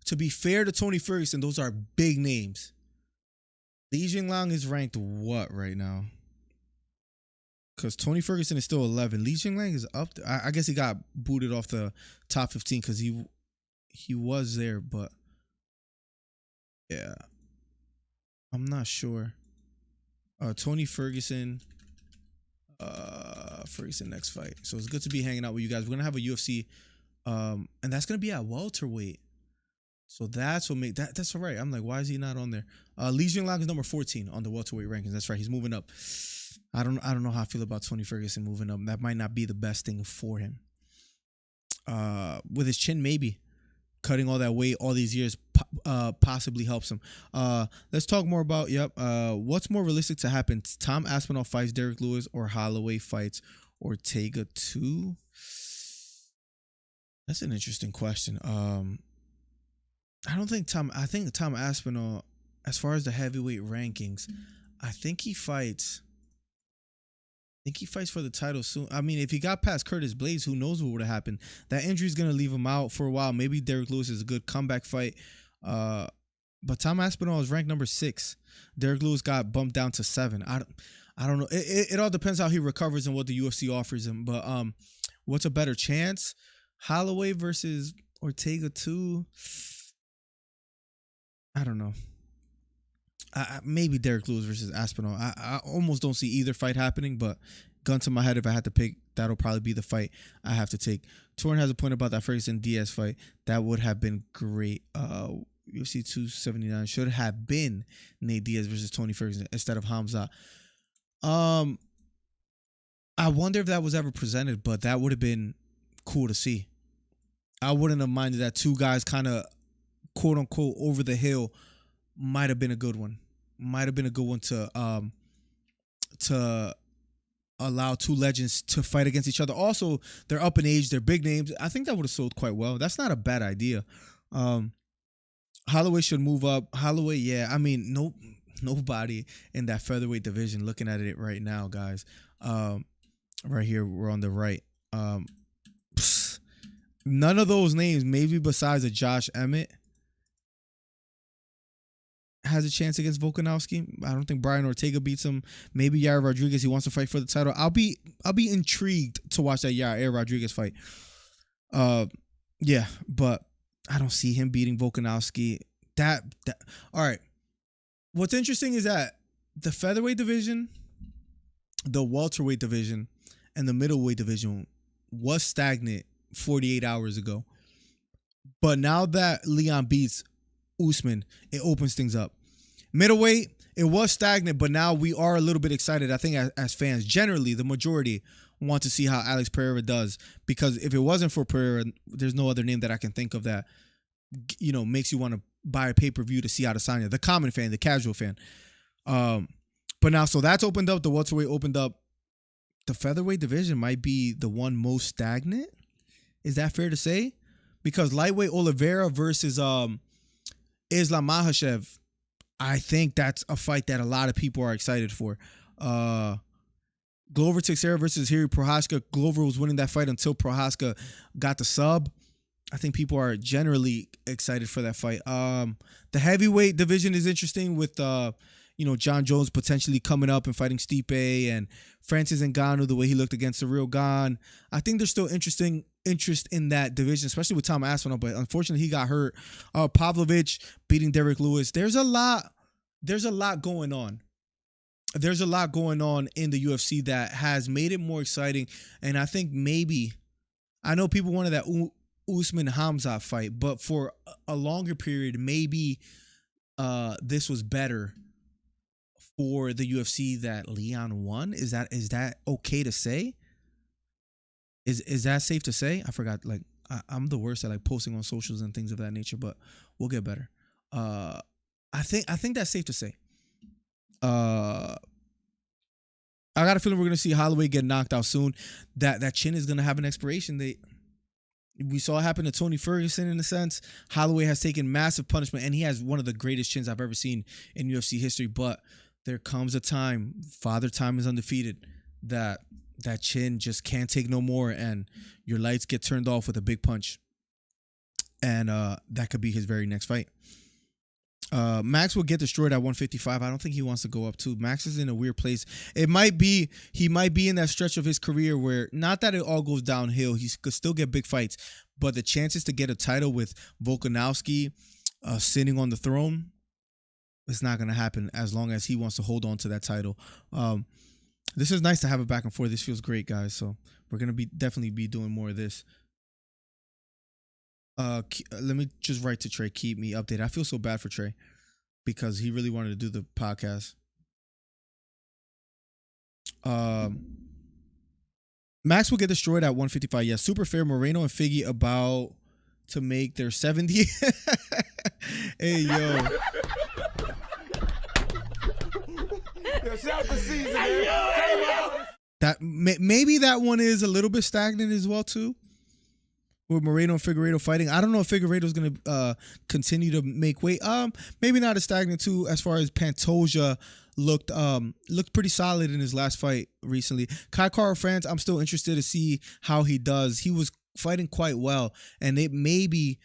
to be fair to Tony Ferguson, those are big names. Li Jingliang is ranked what right now? Because Tony Ferguson is still 11. Li Jingliang is up there. I guess he got booted off the top 15 because he was there, but yeah, I'm not sure. Tony Ferguson. Ferguson next fight. So it's good to be hanging out with you guys. We're gonna have a UFC, and that's gonna be at welterweight. So that's what make that. That's all right. I'm like, why is he not on there? Lee Jinglong is number 14 on the welterweight rankings. That's right. He's moving up. I don't know how I feel about Tony Ferguson moving up. That might not be the best thing for him. With his chin, maybe cutting all that weight all these years possibly helps him. Let's talk more about what's more realistic to happen? Tom Aspinall fights Derek Lewis or Holloway fights Ortega 2? That's an interesting question. I think Tom Aspinall, as far as the heavyweight rankings, I think he fights for the title soon. I mean, if he got past Curtis Blades, who knows what would have happened? That injury is going to leave him out for a while. Maybe Derek Lewis is a good comeback fight. But Tom Aspinall is ranked number 6. Derek Lewis got bumped down to 7. I don't know. It all depends how he recovers and what the UFC offers him. But what's a better chance? Holloway versus Ortega 2? I don't know. Maybe Derek Lewis versus Aspinall. I almost don't see either fight happening, but gun to my head, if I had to pick, that'll probably be the fight I have to take. Torn has a point about that Ferguson Diaz fight. That would have been great. UFC 279 should have been Nate Diaz versus Tony Ferguson instead of Khamzat. I wonder if that was ever presented, but that would have been cool to see. I wouldn't have minded that. Two guys kind of quote unquote over the hill. Might have been a good one. Might have been a good one to allow two legends to fight against each other. Also, they're up in age. They're big names. I think that would have sold quite well. That's not a bad idea. Holloway should move up. Holloway, yeah. I mean, nobody in that featherweight division. Looking at it right now, guys. Right here, we're on the right. None of those names, maybe besides a Josh Emmett, has a chance against Volkanovski. I don't think Brian Ortega beats him. Maybe Yair Rodriguez. He wants to fight for the title. I'll be intrigued to watch that Yair Rodriguez fight. Yeah, but I don't see him beating Volkanovski. That all right. What's interesting is that the featherweight division, the welterweight division, and the middleweight division was stagnant 48 hours ago. But now that Leon beats Usman, it opens things up. Middleweight, it was stagnant, but now we are a little bit excited. I think as fans, generally, the majority want to see how Alex Pereira does, because if it wasn't for Pereira, there's no other name that I can think of that, makes you want to buy a pay-per-view to see Adesanya, the common fan, the casual fan. But now, so that's opened up. The welterweight opened up. The featherweight division might be the one most stagnant. Is that fair to say? Because lightweight Oliveira versus Islam Makhachev, I think that's a fight that a lot of people are excited for. Glover Teixeira versus Jiri Prochazka. Glover was winning that fight until Prochazka got the sub. I think people are generally excited for that fight. The heavyweight division is interesting with John Jones potentially coming up and fighting Stipe, and Francis Ngannou, the way he looked against the real Gane. I think there's still interest in that division, especially with Tom Aspinall, but unfortunately he got hurt. Pavlovich beating Derek Lewis. There's a lot going on. There's a lot going on in the UFC that has made it more exciting. And I think I know people wanted that Usman Khamzat fight, but for a longer period, maybe this was better for the UFC that Leon won. Is that okay to say? Is that safe to say? I forgot. I'm the worst at posting on socials and things of that nature, but we'll get better. I think that's safe to say. I got a feeling we're gonna see Holloway get knocked out soon. That chin is gonna have an expiration date. We saw it happen to Tony Ferguson in a sense. Holloway has taken massive punishment, and he has one of the greatest chins I've ever seen in UFC history. But there comes a time, Father Time is undefeated, that chin just can't take no more, and your lights get turned off with a big punch. And that could be his very next fight. Max will get destroyed at 155. I don't think he wants to go up too. Max is in a weird place. He might be in that stretch of his career where, not that it all goes downhill, he could still get big fights, but the chances to get a title with Volkanovski sitting on the throne, it's not going to happen as long as he wants to hold on to that title. This is nice to have it back and forth. This feels great, guys. So we're gonna be definitely be doing more of this. Let me just write to Trey. Keep me updated. I feel so bad for Trey because he really wanted to do the podcast. Max will get destroyed at 155. Yes, super fair. Moreno and Figgy about to make their 70. Hey yo. That maybe that one is a little bit stagnant as well too. With Moreno and Figueiredo fighting, I don't know if Figueiredo's gonna continue to make weight. Maybe not as stagnant too. As far as Pantoja looked pretty solid in his last fight recently. Kai Kara France, I'm still interested to see how he does. He was fighting quite well, and it maybe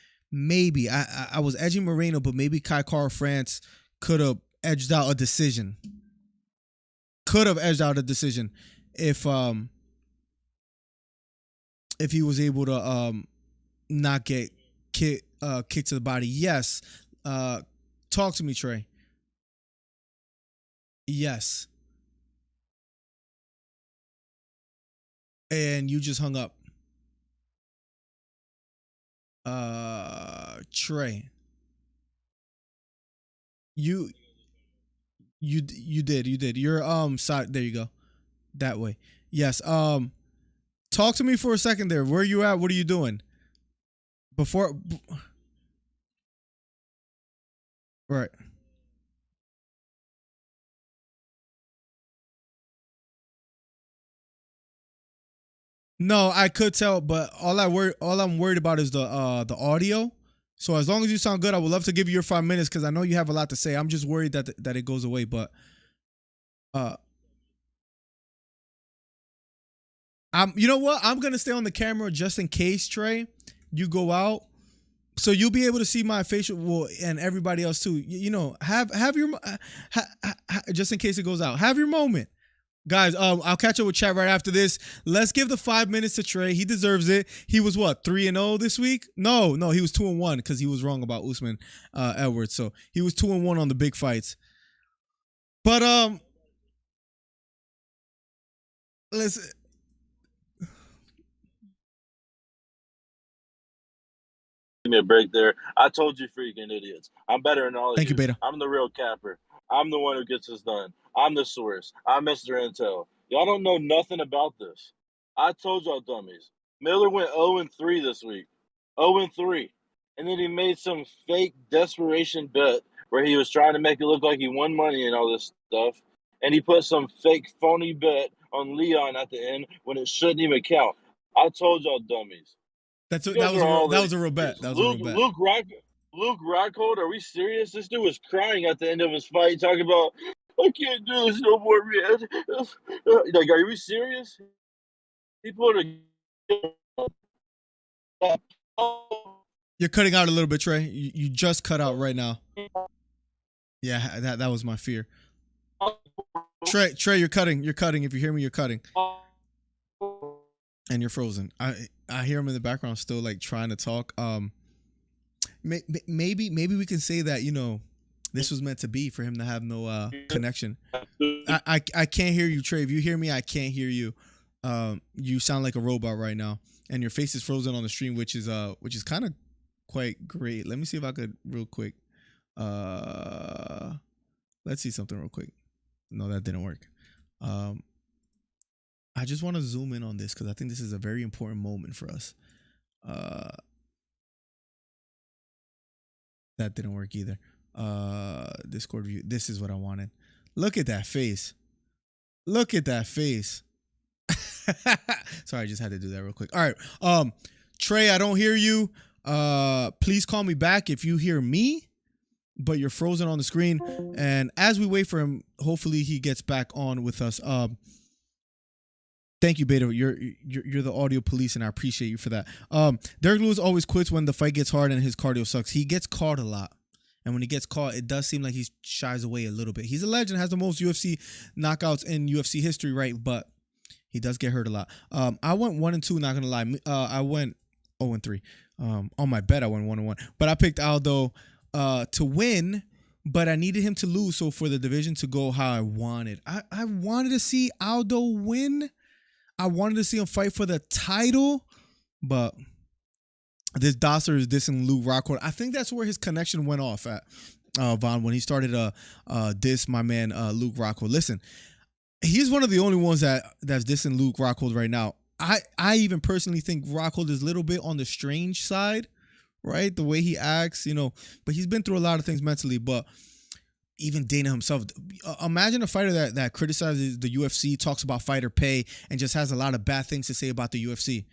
I was edging Moreno, but maybe Kai Kara France could have edged out a decision. If he was able to not get kicked to the body. Yes. Talk to me, Trey. Yes. And you just hung up. Trey. You did. You're side, there you go. That way. Yes. Talk to me for a second there. Where are you at? What are you doing? Right. No, I could tell, but all I'm worried about is the audio. So as long as you sound good, I would love to give you your 5 minutes because I know you have a lot to say. I'm just worried that it goes away, but you know what? I'm gonna stay on the camera just in case, Trey, you go out, so you'll be able to see my facial, and everybody else too. You know, have your just in case it goes out. Have your moment, guys. I'll catch up with chat right after this. Let's give the 5 minutes to Trey. He deserves it. He was what, 3-0 this week? No, he was 2-1 because he was wrong about Usman Edwards. So he was 2-1 on the big fights. But listen. Give me a break there. I told you, freaking idiots. I'm better than all of you. Thank you, Beta. I'm the real capper. I'm the one who gets this done. I'm the source. I'm Mr. Intel. Y'all don't know nothing about this. I told y'all dummies. Miller went 0-3 this week. 0-3. And then he made some fake desperation bet where he was trying to make it look like he won money and all this stuff. And he put some fake phony bet on Leon at the end when it shouldn't even count. I told y'all dummies. That was a real bet. Luke Rockhold, are we serious? This dude was crying at the end of his fight, talking about, I can't do this no more, man. Like, are we serious? He put a. You're cutting out a little bit, Trey. You just cut out right now. Yeah, that was my fear. Trey, you're cutting. If you hear me, you're cutting. And you're frozen. I hear him in the background still like trying to talk. Maybe we can say that, you know, this was meant to be for him to have no connection. I can't hear you, Trey. If you hear me, I can't hear you. You sound like a robot right now, and your face is frozen on the stream, which is kind of quite great. Let me see if I could real quick. Let's see something real quick. No, that didn't work. I just want to zoom in on this because I think this is a very important moment for us. That didn't work either. Discord view. This is what I wanted. Look at that face. Sorry, I just had to do that real quick. All right. Trey, I don't hear you. Please call me back if you hear me, but you're frozen on the screen. And as we wait for him, hopefully he gets back on with us. Thank you, Beta. You're the audio police, and I appreciate you for that. Derek Lewis always quits when the fight gets hard and his cardio sucks. He gets caught a lot, and when he gets caught, it does seem like he shies away a little bit. He's a legend, has the most UFC knockouts in UFC history, right? But he does get hurt a lot. I went 1-2. Not gonna lie, I went 0-3. On my bet, I went 1-1, but I picked Aldo to win but I needed him to lose. So for the division to go how I wanted, I wanted to see Aldo win. I wanted to see him fight for the title, but this Dosser is dissing Luke Rockhold. I think that's where his connection went off at, Von, when he started diss my man Luke Rockhold. Listen, he's one of the only ones that's dissing Luke Rockhold right now. I even personally think Rockhold is a little bit on the strange side, right? The way he acts, but he's been through a lot of things mentally. But even Dana himself, imagine a fighter that criticizes the UFC, talks about fighter pay, and just has a lot of bad things to say about the UFC.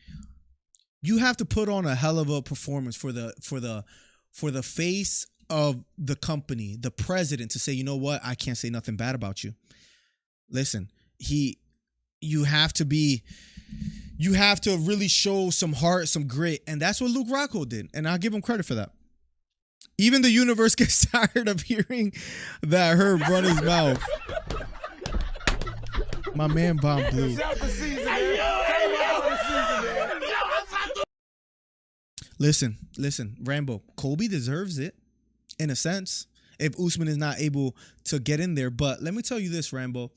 You have to put on a hell of a performance for the face of the company, the president, to say, you know what, I can't say nothing bad about you. Listen, you have to really show some heart, some grit, and that's what Luke Rockhold did, and I'll give him credit for that. Even the universe gets tired of hearing that Herb run his mouth. My man Bomb Blue. Listen, Rambo. Kobe deserves it, in a sense, if Usman is not able to get in there. But let me tell you this, Rambo.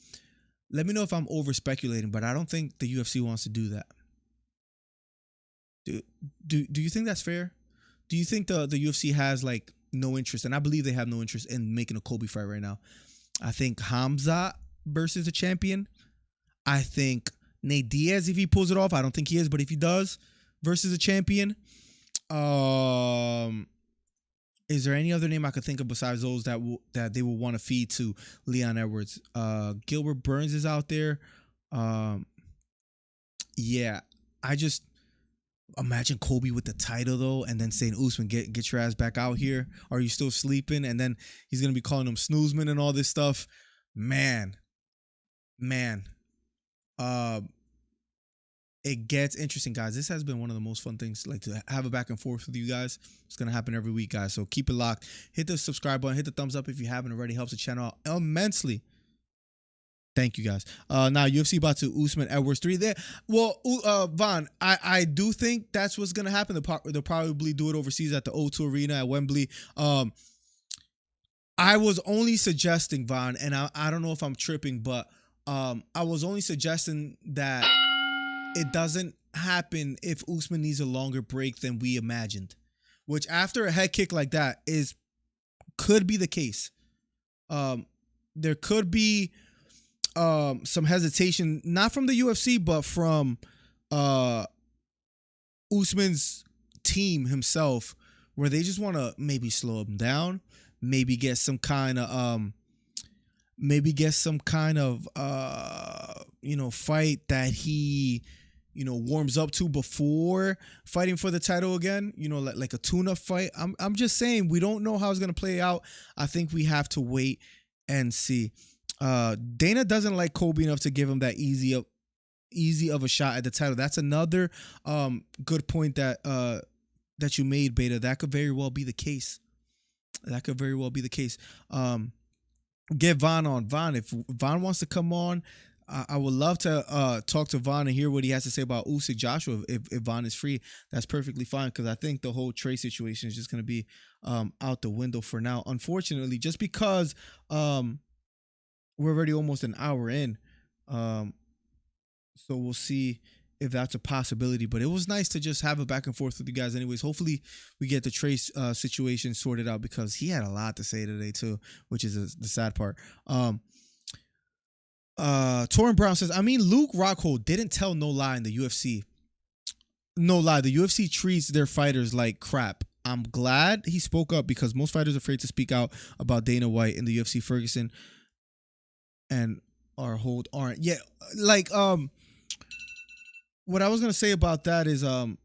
Let me know if I'm over speculating, but I don't think the UFC wants to do that. Do you think that's fair? Do you think the UFC has like no interest? And I believe they have no interest in making a Kobe fight right now. I think Khamzat versus the champion. I think Nate Diaz, if he pulls it off, I don't think he is, but if he does, versus a champion. Is there any other name I could think of besides those that they will want to feed to Leon Edwards? Gilbert Burns is out there. Yeah, I just imagine Kobe with the title though, and then saying, Usman, get your ass back out here. Are you still sleeping? And then he's gonna be calling him snoozman and all this stuff. Man. It gets interesting, guys. This has been one of the most fun things, like to have a back and forth with you guys. It's going to happen every week, guys. So keep it locked. Hit the subscribe button. Hit the thumbs up if you haven't already. Helps the channel out immensely. Thank you, guys. Now, UFC about to Usman Edwards 3 there. Well, Von, I do think that's what's going to happen. They'll probably do it overseas at the O2 Arena at Wembley. I was only suggesting, Von, and I don't know if I'm tripping, but I was only suggesting that it doesn't happen if Usman needs a longer break than we imagined, which after a head kick like that could be the case. There could be some hesitation, not from the UFC, but from Usman's team himself, where they just want to maybe slow him down, maybe get some kind of fight that he warms up to before fighting for the title again, like a tune-up fight. I'm just saying, we don't know how it's going to play out. I think we have to wait and see. Dana doesn't like Kobe enough to give him that easy of a shot at the title. That's another good point that you made, Beta. That could very well be the case. Get Von on. Von, if Von wants to come on, I would love to talk to Von and hear what he has to say about Usyk Joshua. If Von is free, that's perfectly fine, because I think the whole Trey situation is just going to be out the window for now, unfortunately, just because we're already almost an hour in. So we'll see if that's a possibility. But it was nice to just have a back and forth with you guys anyways. Hopefully we get the Trey situation sorted out, because he had a lot to say today too, which is the sad part. Torrin Brown says, Luke Rockhold didn't tell no lie in the UFC. No lie. The UFC treats their fighters like crap. I'm glad he spoke up, because most fighters are afraid to speak out about Dana White in the UFC. Ferguson and our hold aren't. Yeah, like what I was gonna say about that is the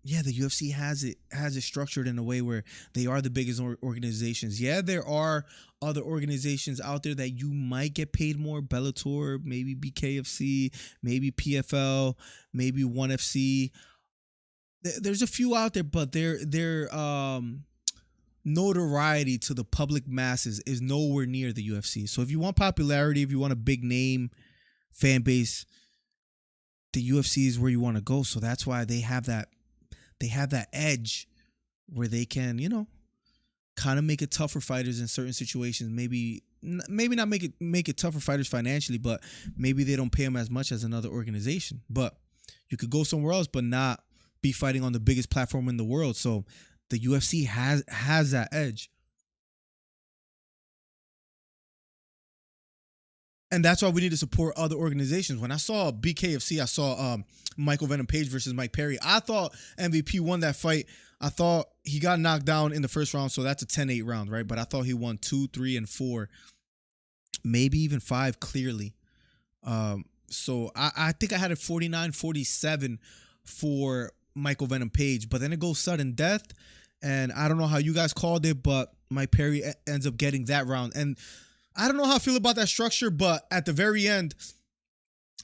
UFC has it structured in a way where they are the biggest organizations. Yeah, there are other organizations out there that you might get paid more. Bellator, maybe BKFC, maybe PFL, maybe ONE FC. There's a few out there, but their notoriety to the public masses is nowhere near the UFC. So if you want popularity, if you want a big name fan base, the UFC is where you want to go. So that's why they have that edge where they can, kind of make it tough for fighters in certain situations. Maybe not make it tough for fighters financially, but maybe they don't pay them as much as another organization. But you could go somewhere else, but not be fighting on the biggest platform in the world. So the UFC has that edge. And that's why we need to support other organizations. When I saw BKFC, I saw Michael Venom Page versus Mike Perry. I thought MVP won that fight. I thought he got knocked down in the first round, so that's a 10-8 round, right? But I thought he won 2, 3, and 4, maybe even 5 clearly. So I think I had it 49-47 for Michael Venom Page. But then it goes sudden death, and I don't know how you guys called it, but Mike Perry ends up getting that round. And I don't know how I feel about that structure, but at the very end,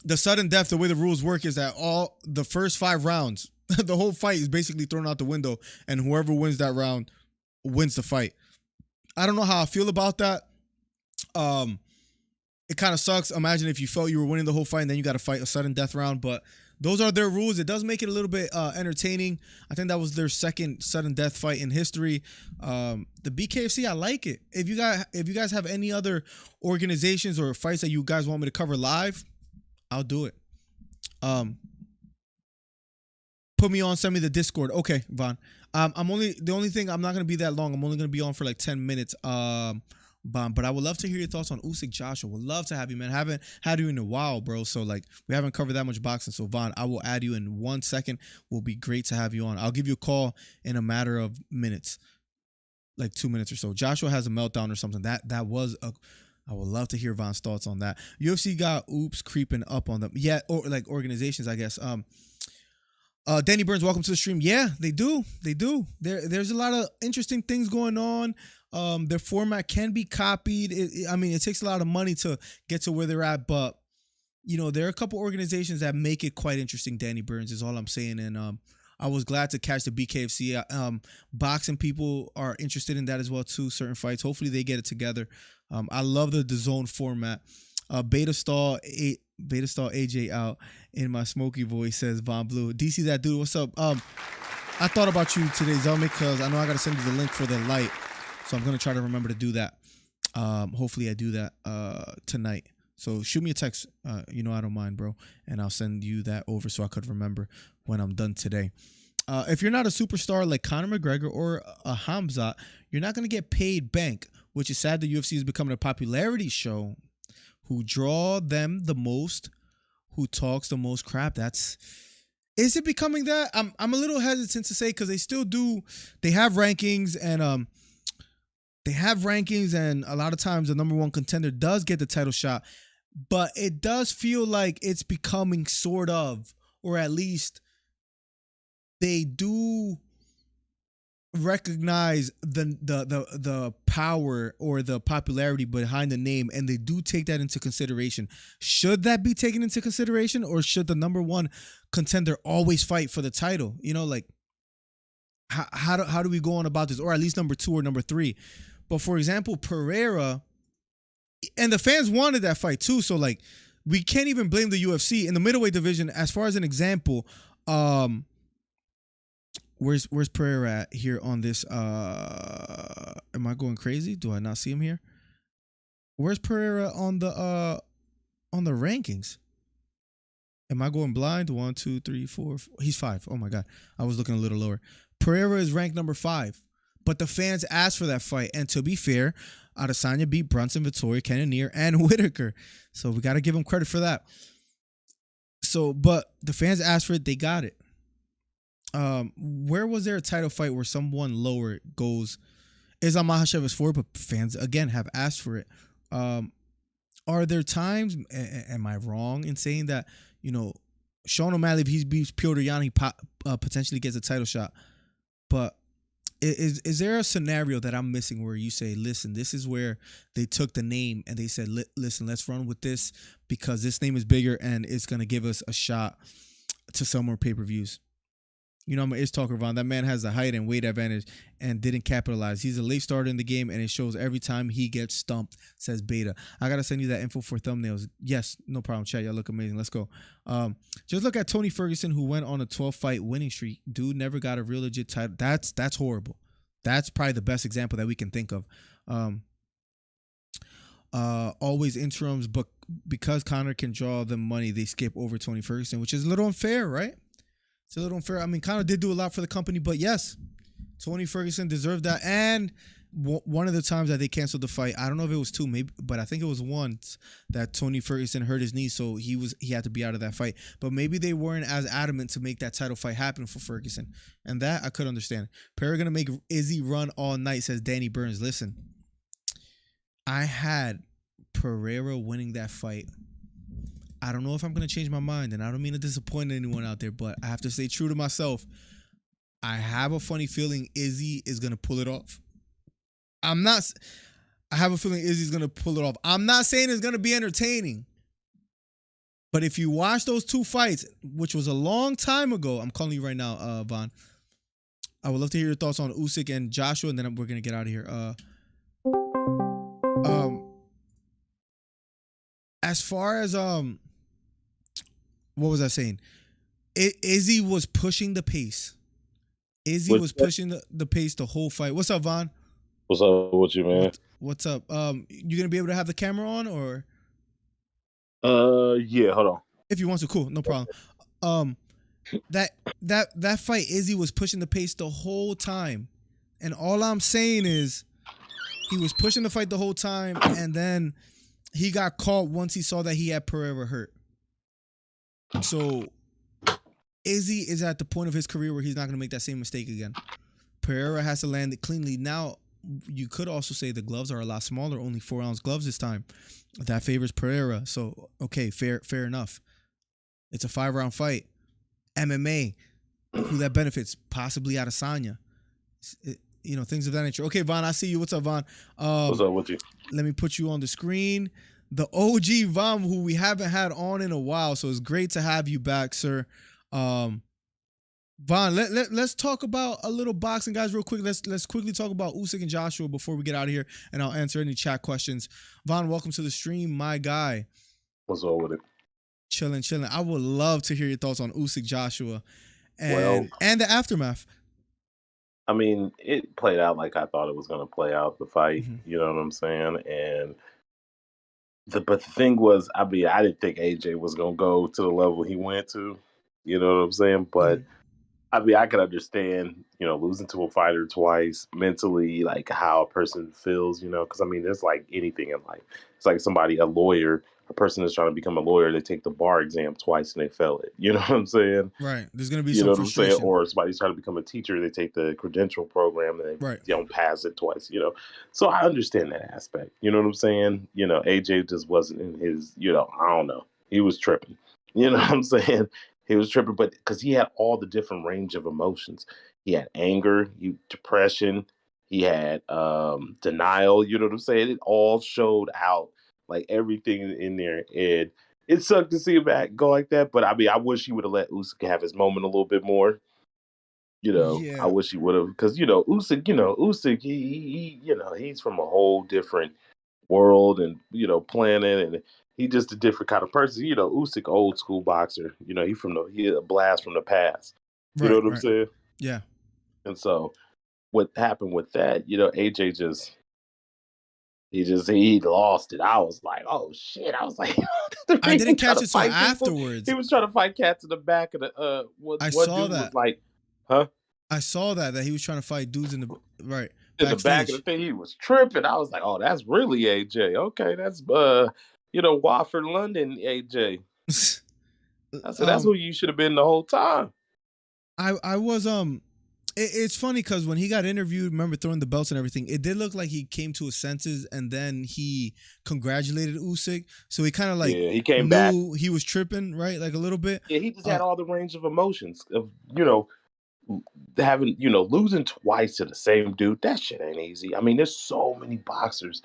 the sudden death, the way the rules work is that all the first 5 rounds, the whole fight is basically thrown out the window, and whoever wins that round wins the fight. I don't know how I feel about that. It kind of sucks. Imagine if you felt you were winning the whole fight and then you got to fight a sudden death round, but those are their rules. It does make it a little bit entertaining. I think that was their second sudden death fight in history. The BKFC, I like it. If you guys have any other organizations or fights that you guys want me to cover live, I'll do it. Put me on, send me the Discord. Okay, Von. The only thing, I'm not gonna be that long. I'm only gonna be on for like 10 minutes. But I would love to hear your thoughts on Usyk Joshua. Would love to have you, man. Haven't had you in a while, bro. So like we haven't covered that much boxing. So Von, I will add you in 1 second. Will be great to have you on. I'll give you a call in a matter of minutes, like 2 minutes or so. Joshua has a meltdown or something. That was a. I would love to hear Von's thoughts on that. UFC got oops creeping up on them. Yeah, or like organizations, I guess. Danny Burns, welcome to the stream. Yeah, they do. There's a lot of interesting things going on. Their format can be copied. It takes a lot of money to get to where they're at, but there are a couple organizations that make it quite interesting. Danny Burns is all I'm saying, and I was glad to catch the BKFC. Boxing people are interested in that as well too. Certain fights, hopefully they get it together. I love the zone format. Beta Stall AJ out in my smoky voice says Von Blue. DC that dude, what's up? I thought about you today, Zelmi, because I know I gotta send you the link for the light. So I'm gonna try to remember to do that. Hopefully I do that tonight. So shoot me a text. I don't mind, bro, and I'll send you that over so I could remember when I'm done today. If you're not a superstar like Conor McGregor or a Khamzat, you're not gonna get paid bank, which is sad. The UFC is becoming a popularity show. Who draw them the most, who talks the most crap. Is it becoming that? I'm a little hesitant to say, because they still do. They have rankings, and a lot of times the number one contender does get the title shot, but it does feel like it's becoming sort of, or at least they do recognize the power or the popularity behind the name, and they do take that into consideration. Should that be taken into consideration, or should the number one contender always fight for the title? Like how do we go on about this, or at least number 2 or number 3? But for example, Pereira, and the fans wanted that fight too, so like we can't even blame the UFC in the middleweight division. As far as an example, Where's Pereira at here on this? Am I going crazy? Do I not see him here? Where's Pereira on the rankings? Am I going blind? 1, 2, 3, 4. He's 5. Oh my God, I was looking a little lower. Pereira is ranked number 5, but the fans asked for that fight, and to be fair, Adesanya beat Brunson, Vettori, Cannonier, and Whitaker, so we got to give him credit for that. So, but the fans asked for it, they got it. Where was there a title fight where someone lower goes, Islam Makhachev is 4, but fans again have asked for it? Are there times, am I wrong in saying that, Sean O'Malley, if he beats Piotr Jan, he potentially gets a title shot? But is there a scenario that I'm missing where you say, listen, this is where they took the name and they said, listen, let's run with this because this name is bigger and it's going to give us a shot to sell more pay-per-views? I'm an talker, Von. That man has a height and weight advantage and didn't capitalize. He's a late starter in the game, and it shows every time he gets stumped, says Beta. I got to send you that info for thumbnails. Yes, no problem, chat. Y'all look amazing. Let's go. Just look at Tony Ferguson, who went on a 12-fight winning streak. Dude never got a real legit title. That's horrible. That's probably the best example that we can think of. Always interims, but because Conor can draw them money, they skip over Tony Ferguson, which is a little unfair, right? It's a little unfair. I mean, Conor did do a lot for the company, but yes, Tony Ferguson deserved that. And one of the times that they canceled the fight, I don't know if it was two, maybe, but I think it was once that Tony Ferguson hurt his knee, so he had to be out of that fight. But maybe they weren't as adamant to make that title fight happen for Ferguson, and that I could understand. Pereira gonna make Izzy run all night, says Danny Burns. Listen, I had Pereira winning that fight. I don't know if I'm gonna change my mind, and I don't mean to disappoint anyone out there, but I have to stay true to myself. I have a funny feeling Izzy is gonna pull it off. I have a feeling Izzy's going to pull it off. I'm not saying it's going to be entertaining. But if you watch those two fights, which was a long time ago, I'm calling you right now, Von. I would love to hear your thoughts on Usyk and Joshua, and then we're going to get out of here. As far as, what was I saying? Izzy was pushing the pace. Izzy was pushing the pace the whole fight. What's up, Von? What's up with you, man? What's up? You gonna be able to have the camera on, or? Yeah. Hold on. If you want to, cool, no problem. That fight, Izzy was pushing the pace the whole time, and all I'm saying is, he was pushing the fight the whole time, and then he got caught once he saw that he had Pereira hurt. So, Izzy is at the point of his career where he's not gonna make that same mistake again. Pereira has to land it cleanly now. You could also say the gloves are a lot smaller, only 4-ounce gloves this time. That favors Pereira. So, okay, fair enough. It's a 5-round fight. MMA, who that benefits? Possibly Adesanya. Things of that nature. Okay, Von, I see you. What's up, Von? What's up with you? Let me put you on the screen. The OG Von, who we haven't had on in a while, so it's great to have you back, sir. Von, let's talk about a little boxing, guys, real quick. Let's quickly talk about Usyk and Joshua before we get out of here, and I'll answer any chat questions. Von, welcome to the stream, my guy. What's up with it? Chilling. I would love to hear your thoughts on Usyk, Joshua, and the aftermath. I mean, it played out like I thought it was going to play out, the fight. Mm-hmm. You know what I'm saying? And but the thing was, I mean, I didn't think AJ was going to go to the level he went to. You know what I'm saying? But I mean, I could understand, losing to a fighter twice mentally, like how a person feels, because I mean, there's like anything in life. It's like a lawyer, a person is trying to become a lawyer, they take the bar exam twice and they fail it. You know what I'm saying? Right. There's going to be some frustration. Or somebody's trying to become a teacher, they take the credential program and they don't pass it twice, So I understand that aspect. You know what I'm saying? AJ just wasn't in his, I don't know. He was tripping. You know what I'm saying? He was tripping, but because he had all the different range of emotions. He had anger, depression, he had denial, you know what I'm saying? It all showed out, like everything in there. And it sucked to see him go like that, but I mean, I wish he would have let Usyk have his moment a little bit more. I wish he would have, because, Usyk, he's from a whole different world and, planet, and he's just a different kind of person. Usyk, old school boxer. He a blast from the past. You know what I'm saying? Yeah. And so, what happened with that? AJ he lost it. I was like, oh shit! I was like, I didn't catch it until afterwards. He was trying to fight cats in the back of the. I saw that. Was like, huh? I saw that he was trying to fight dudes in the in the back of the thing. He was tripping. I was like, oh, that's really AJ. Okay, that's Wofford London AJ. I said that's who you should have been the whole time. I was It's funny because when he got interviewed, remember throwing the belts and everything, it did look like he came to his senses and then he congratulated Usyk. So he kind of like he came back. He was tripping, right? Like a little bit. Yeah, he just had all the range of emotions of having losing twice to the same dude. That shit ain't easy. I mean, there's so many boxers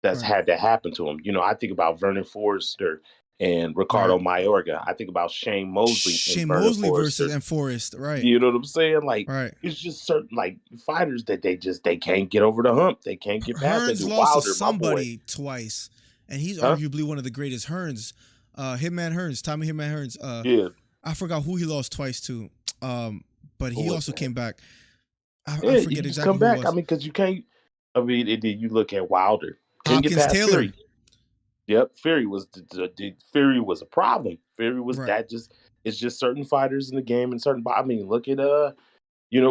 that's had that happen to him. I think about Vernon Forrester and Ricardo Mayorga. I think about Shane Mosley. Shane Mosley versus Forrest, right? You know what I'm saying? Like, it's just certain like fighters that they can't get over the hump. They can't get past. Hearns lost to somebody twice, and he's arguably one of the greatest. Hearns, Hitman Hearns, Tommy Hitman Hearns. I forgot who he lost twice to, but he also came back. I Yeah, you forget just exactly come who it back. I was. mean, because you can't. I mean, and then you look at Wilder. Couldn't get Hopkins past Taylor. Fury. Yep, Fury was Fury was a problem. Fury was Right. that just it's just certain fighters in the game and certain. I mean, look at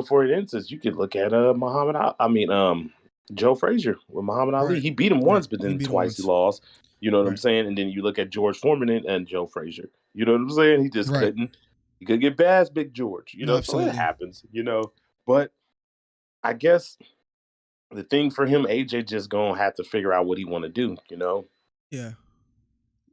for instance, you could look at Muhammad. I mean, Joe Frazier with Muhammad Ali. Right. He beat him Right. once, but He then beat him twice he once. lost. You know what I'm Right. saying? And then you look at George Foreman and Joe Frazier. You know what I'm saying? He just Right. couldn't. He could get past Big George. You No, know, so it absolutely. happens. You know, but I guess the thing for him, AJ just gonna have to figure out what he want to do. You know. Yeah.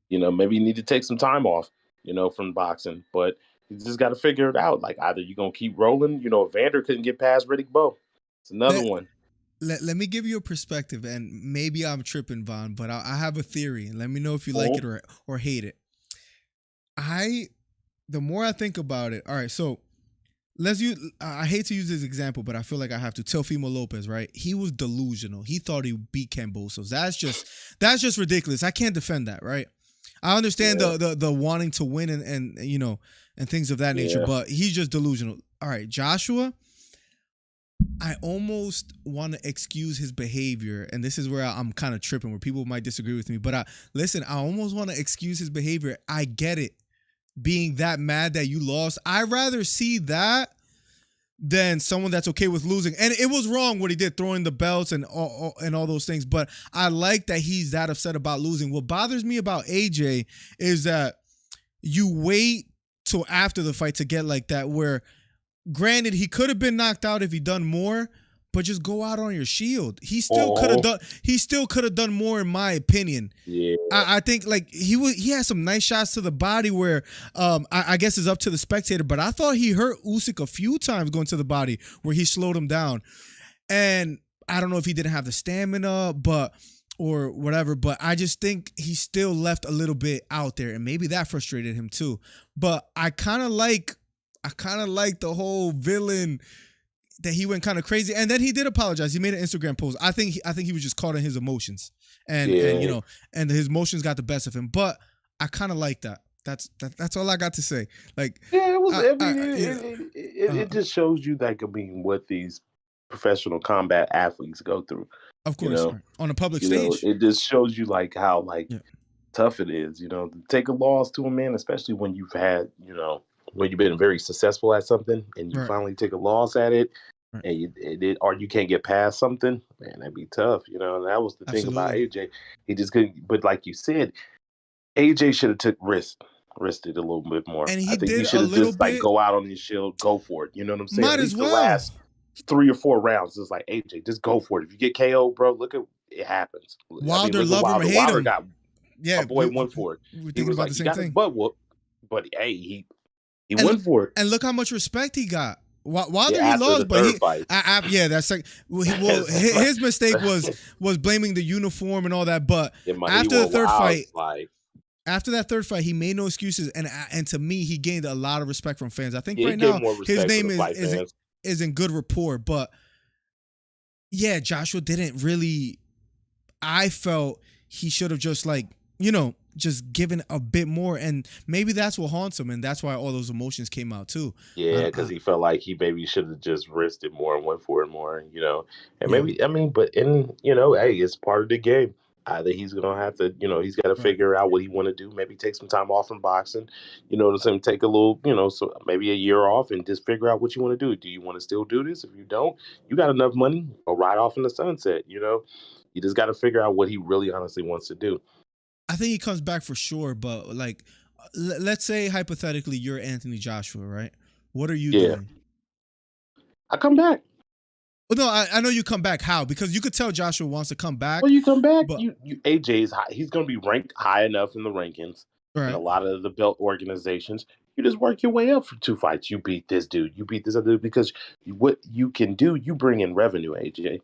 You know, maybe you need to take some time off. You know, from boxing, but you just got to figure it out. Like either you're gonna keep rolling. You know, Vander couldn't get past Riddick Bowe. It's another one. Let me give you a perspective, and maybe I'm tripping, Von, but I have a theory, and let me know if you like it or hate it. The more I think about it, all right, so let's use, I hate to use this example, but I feel like I have to. Teofimo Lopez, right? He was delusional. He thought he beat Kambosos. That's just ridiculous. I can't defend that, right? I understand the wanting to win and you know, and things of that nature, but he's just delusional. All right, Joshua, I almost want to excuse his behavior, and this is where I'm kind of tripping, where people might disagree with me. But I almost want to excuse his behavior. I get it, being that mad that you lost. I'd rather see that than someone that's okay with losing. And it was wrong what he did, throwing the belts and all those things. But I like that he's that upset about losing. What bothers me about AJ is that you wait till after the fight to get like that, where granted, he could have been knocked out if he done more, but just go out on your shield. He still could have done. He still could have done more, in my opinion. Yeah, I think like he had some nice shots to the body where I guess it's up to the spectator, but I thought he hurt Usyk a few times going to the body where he slowed him down, and I don't know if he didn't have the stamina, or whatever, but I just think he still left a little bit out there, and maybe that frustrated him too. But I kind of like the whole villain that he went kind of crazy, and then he did apologize. He made an Instagram post. I think he was just caught in his emotions, and you know, and his emotions got the best of him. But I kind of like that. That's all I got to say. Like, yeah, it was. It just shows you that what these professional combat athletes go through. Of course, you know, right. On a public stage. It just shows you like how tough it is. You know, to take a loss to a man, especially when you've had when you've been very successful at something and you finally take a loss at it, and you can't get past something, man, that'd be tough. You know, and that was the thing about AJ. He just couldn't. But like you said, AJ should have risked it a little bit more. And I think he should have just like go out on his shield, go for it. You know what I'm saying? Might at least as well. The last 3 or 4 rounds, it's like AJ, just go for it. If you get KO, bro, look at it happens. Wilder, love him or hate Wilder him. Got my boy went for it. He was like, he got his butt whooped, but hey, he went for it. And look how much respect he got. Wilder, he lost, but that's like his mistake was blaming the uniform and all that. But after the third fight, after that third fight, he made no excuses, and to me, he gained a lot of respect from fans. I think right now his name is in good rapport. But yeah, Joshua didn't really. I felt he should have just just given a bit more, and maybe that's what haunts him, and that's why all those emotions came out too. Yeah, because he felt like he maybe should have just risked it more and went for it more, and maybe but hey, it's part of the game. Either he's gonna have to, he's got to figure out what he want to do. Maybe take some time off from boxing, take a little, so maybe a year off and just figure out what you want to do. Do you want to still do this? If you don't, you got enough money, go right off in the sunset. You just got to figure out what he really honestly wants to do. I think he comes back for sure, but let's say hypothetically you're Anthony Joshua, right? What are you doing? I come back. Well, no, I know you come back. How? Because you could tell Joshua wants to come back. Well, you come back. But AJ is high. He's going to be ranked high enough in the rankings in a lot of the belt organizations. You just work your way up for 2 fights. You beat this dude. You beat this other dude, because what you can do, you bring in revenue, AJ.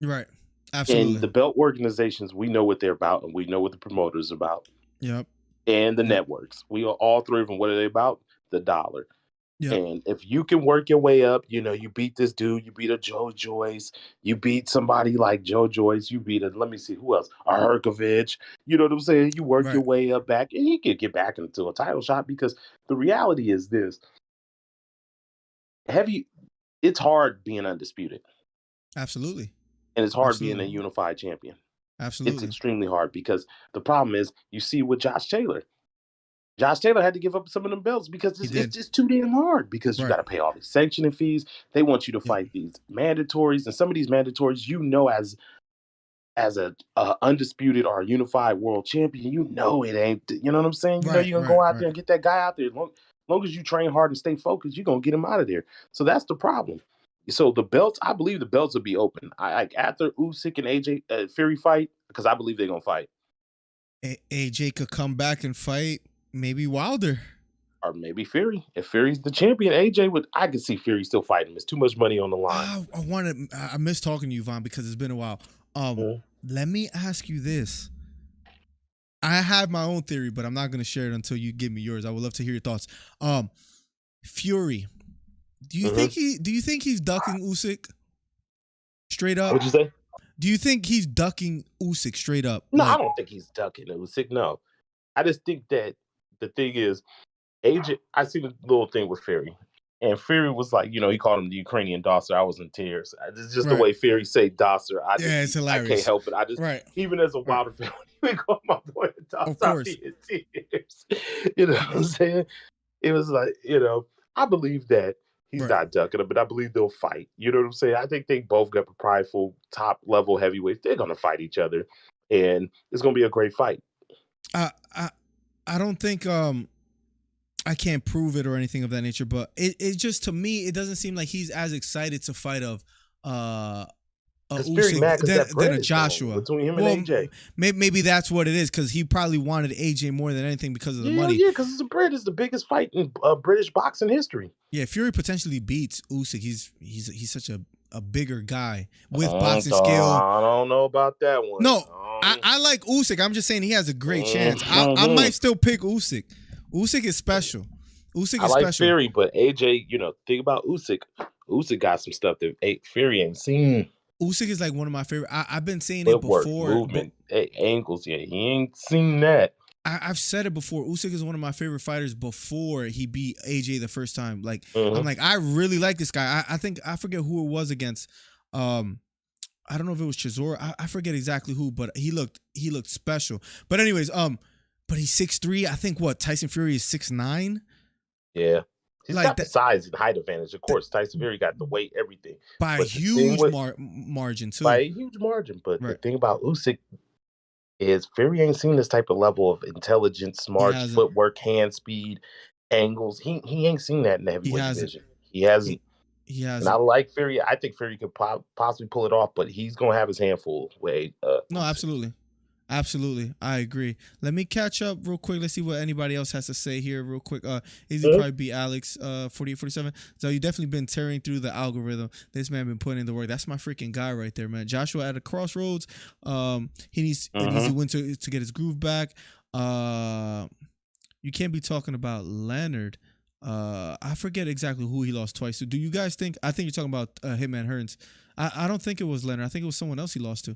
Right. Absolutely. And the belt organizations, we know what they're about, and we know what the promoters are about. Yep. And the networks. We are all 3 of them. What are they about? The dollar. Yep. And if you can work your way up, you beat this dude, you beat a Joe Joyce, you beat somebody like Joe Joyce, you beat let me see, who else? A Herkovich. You know what I'm saying? You work your way up back, and you can get back into a title shot, because the reality is this. it's hard being undisputed. Absolutely. And it's hard being a unified champion. Absolutely. It's extremely hard because the problem is you see with Josh Taylor. Josh Taylor had to give up some of them belts because it's just too damn hard because you got to pay all these sanctioning fees. They want you to fight these mandatories, and some of these mandatories, as a undisputed or a unified world champion, it ain't. You know what I'm saying? You know you're gonna go out there and get that guy out there. As long as you train hard and stay focused, you're gonna get him out of there. So that's the problem. So the belts, I believe the belts will be open. After Usyk and AJ Fury fight, because I believe they're gonna fight. AJ could come back and fight. Maybe Wilder. Or maybe Fury. If Fury's the champion, I could see Fury still fighting him. It's too much money on the line. I miss talking to you, Vaughn, because it's been a while. Let me ask you this. I have my own theory, but I'm not going to share it until you give me yours. I would love to hear your thoughts. Fury. Do you think he's ducking Usyk straight up? What'd you say? Do you think he's ducking Usyk straight up? No, I don't think he's ducking Usyk. No. I just think that the thing is, AJ, I see the little thing with Fury. And Fury was like, he called him the Ukrainian Dosser. I was in tears. It's just the way Fury say Dosser. It's hilarious. I can't help it. Even as a Wilder fan, when he called my boy a Dosser, I'd be in tears. You know what I'm saying? It was like, I believe that he's not ducking him, but I believe they'll fight. You know what I'm saying? I think they both got prideful, top-level heavyweights. They're going to fight each other, and it's going to be a great fight. I don't think I can't prove it or anything of that nature, but it just, to me, it doesn't seem like he's as excited to fight Usyk than a Joshua. Between him and AJ. Maybe that's what it is, because he probably wanted AJ more than anything because of the money. Yeah, because it's the biggest fight in British boxing history. Yeah, Fury potentially beats Usyk. He's such a bigger guy with boxing skill. I don't know about that one. No, I like Usyk. I'm just saying he has a great chance. I might still pick Usyk. Usyk is special. Usyk is special. Fury, but AJ, think about Usyk. Usyk got some stuff that Fury ain't seen. Usyk is like one of my favorite. I've been saying it before. Movement, angles. Yeah, he ain't seen that. I've said it before. Usyk is one of my favorite fighters before he beat AJ the first time. Like, I'm like, I really like this guy. I think I forget who it was against. I don't know if it was Chisora. I forget exactly who, but he looked special. But anyways, but he's 6'3". I think Tyson Fury is 6'9". Yeah. He's got the size and height advantage. Of course, Tyson Fury got the weight, everything. By a huge margin, too. By a huge margin. But the thing about Usyk is Fury ain't seen this type of level of intelligence, smart footwork, hand speed, angles. He ain't seen that in the heavyweight division. He hasn't. He hasn't. And I like Fury. I think Fury could possibly pull it off, but he's going to have his hand full. No, absolutely. Absolutely. I agree. Let me catch up real quick. Let's see what anybody else has to say here real quick. Easy probably be Alex, 4847. So you definitely been tearing through the algorithm. This man been putting in the work. That's my freaking guy right there, man. Joshua at a crossroads. He needs an easy win to get his groove back. You can't be talking about Leonard. I forget exactly who he lost twice to. Do you guys think? I think you're talking about Hitman Hearns. I don't think it was Leonard. I think it was someone else he lost to.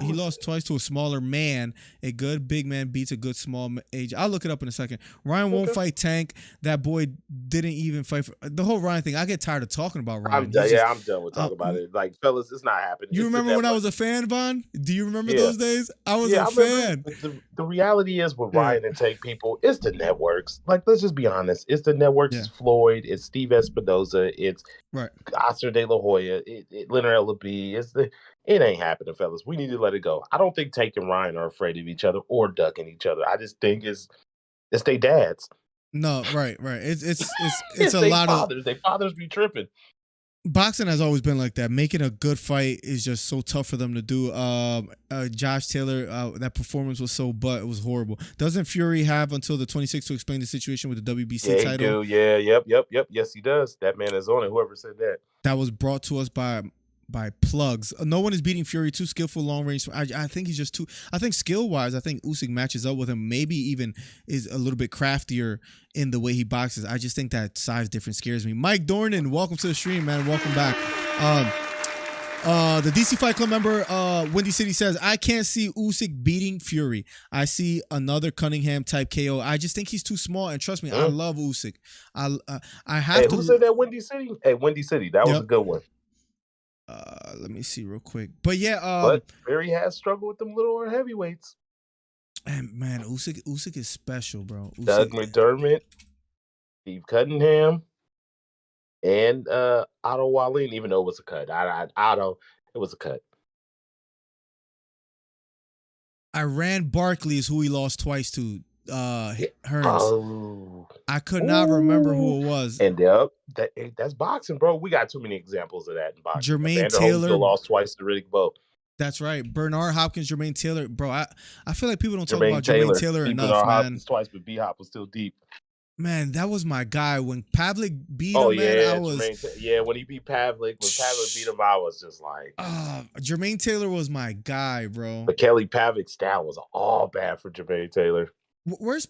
He lost twice to a smaller man. A good big man beats a good small age. I'll look it up in a second. Ryan won't fight Tank. That boy didn't even fight for the whole Ryan thing. I get tired of talking about Ryan. I'm done with talking about it. Like, fellas, it's not happening. You remember when I was a fan, Vaughn? Do you remember those days? I was a fan. The reality is with Ryan and Tank people, it's the networks. Like, let's just be honest. It's the networks. It's Floyd. It's Steve Espinoza. It's Oscar De La Hoya. Leonard L.B. It ain't happening, fellas. We need to let it go. I don't think Tank and Ryan are afraid of each other or ducking each other. I just think it's their dads. No, right. It's a lot fathers. Their fathers be tripping. Boxing has always been like that. Making a good fight is just so tough for them to do. Josh Taylor, that performance was it was horrible. Doesn't Fury have until the 26th to explain the situation with the WBC title? Yeah, yep. Yes, he does. That man is on it. Whoever said that. That was brought to us by plugs. No one is beating Fury. Too skillful, long range. I think he's just too. I think skill wise, I think Usyk matches up with him. Maybe even is a little bit craftier in the way he boxes. I just think that size difference scares me. Mike Dornan, welcome to the stream, man. Welcome back. The DC Fight Club member, Windy City says, I can't see Usyk beating Fury. I see another Cunningham type KO. I just think he's too small. And trust me, I love Usyk. I have to. Who said that? Windy City? Hey, Windy City. That was a good one. Let me see real quick. But yeah, but Fury has struggled with them little heavyweights. And man, Usyk is special, bro. Doug McDermott, Steve Cunningham, and Otto Wallin, even though it was a cut. Otto, it was a cut. Iran Barkley is who he lost twice to. Hearns. Oh. I could not remember who it was. And that's boxing, bro. We got too many examples of that in boxing. Jermaine Taylor lost twice to Riddick Bowe. That's right. Bernard Hopkins, Jermaine Taylor. Bro, I feel like people don't talk about Jermaine Taylor enough, Bernard man. Hopkins twice, but B-Hop was still deep. Man, that was my guy. When Pavlik beat him, man, I was... when he beat Pavlik, when Pavlik beat him, I was just like... Jermaine Taylor was my guy, bro. But Kelly Pavlik's style was all bad for Jermaine Taylor. Where's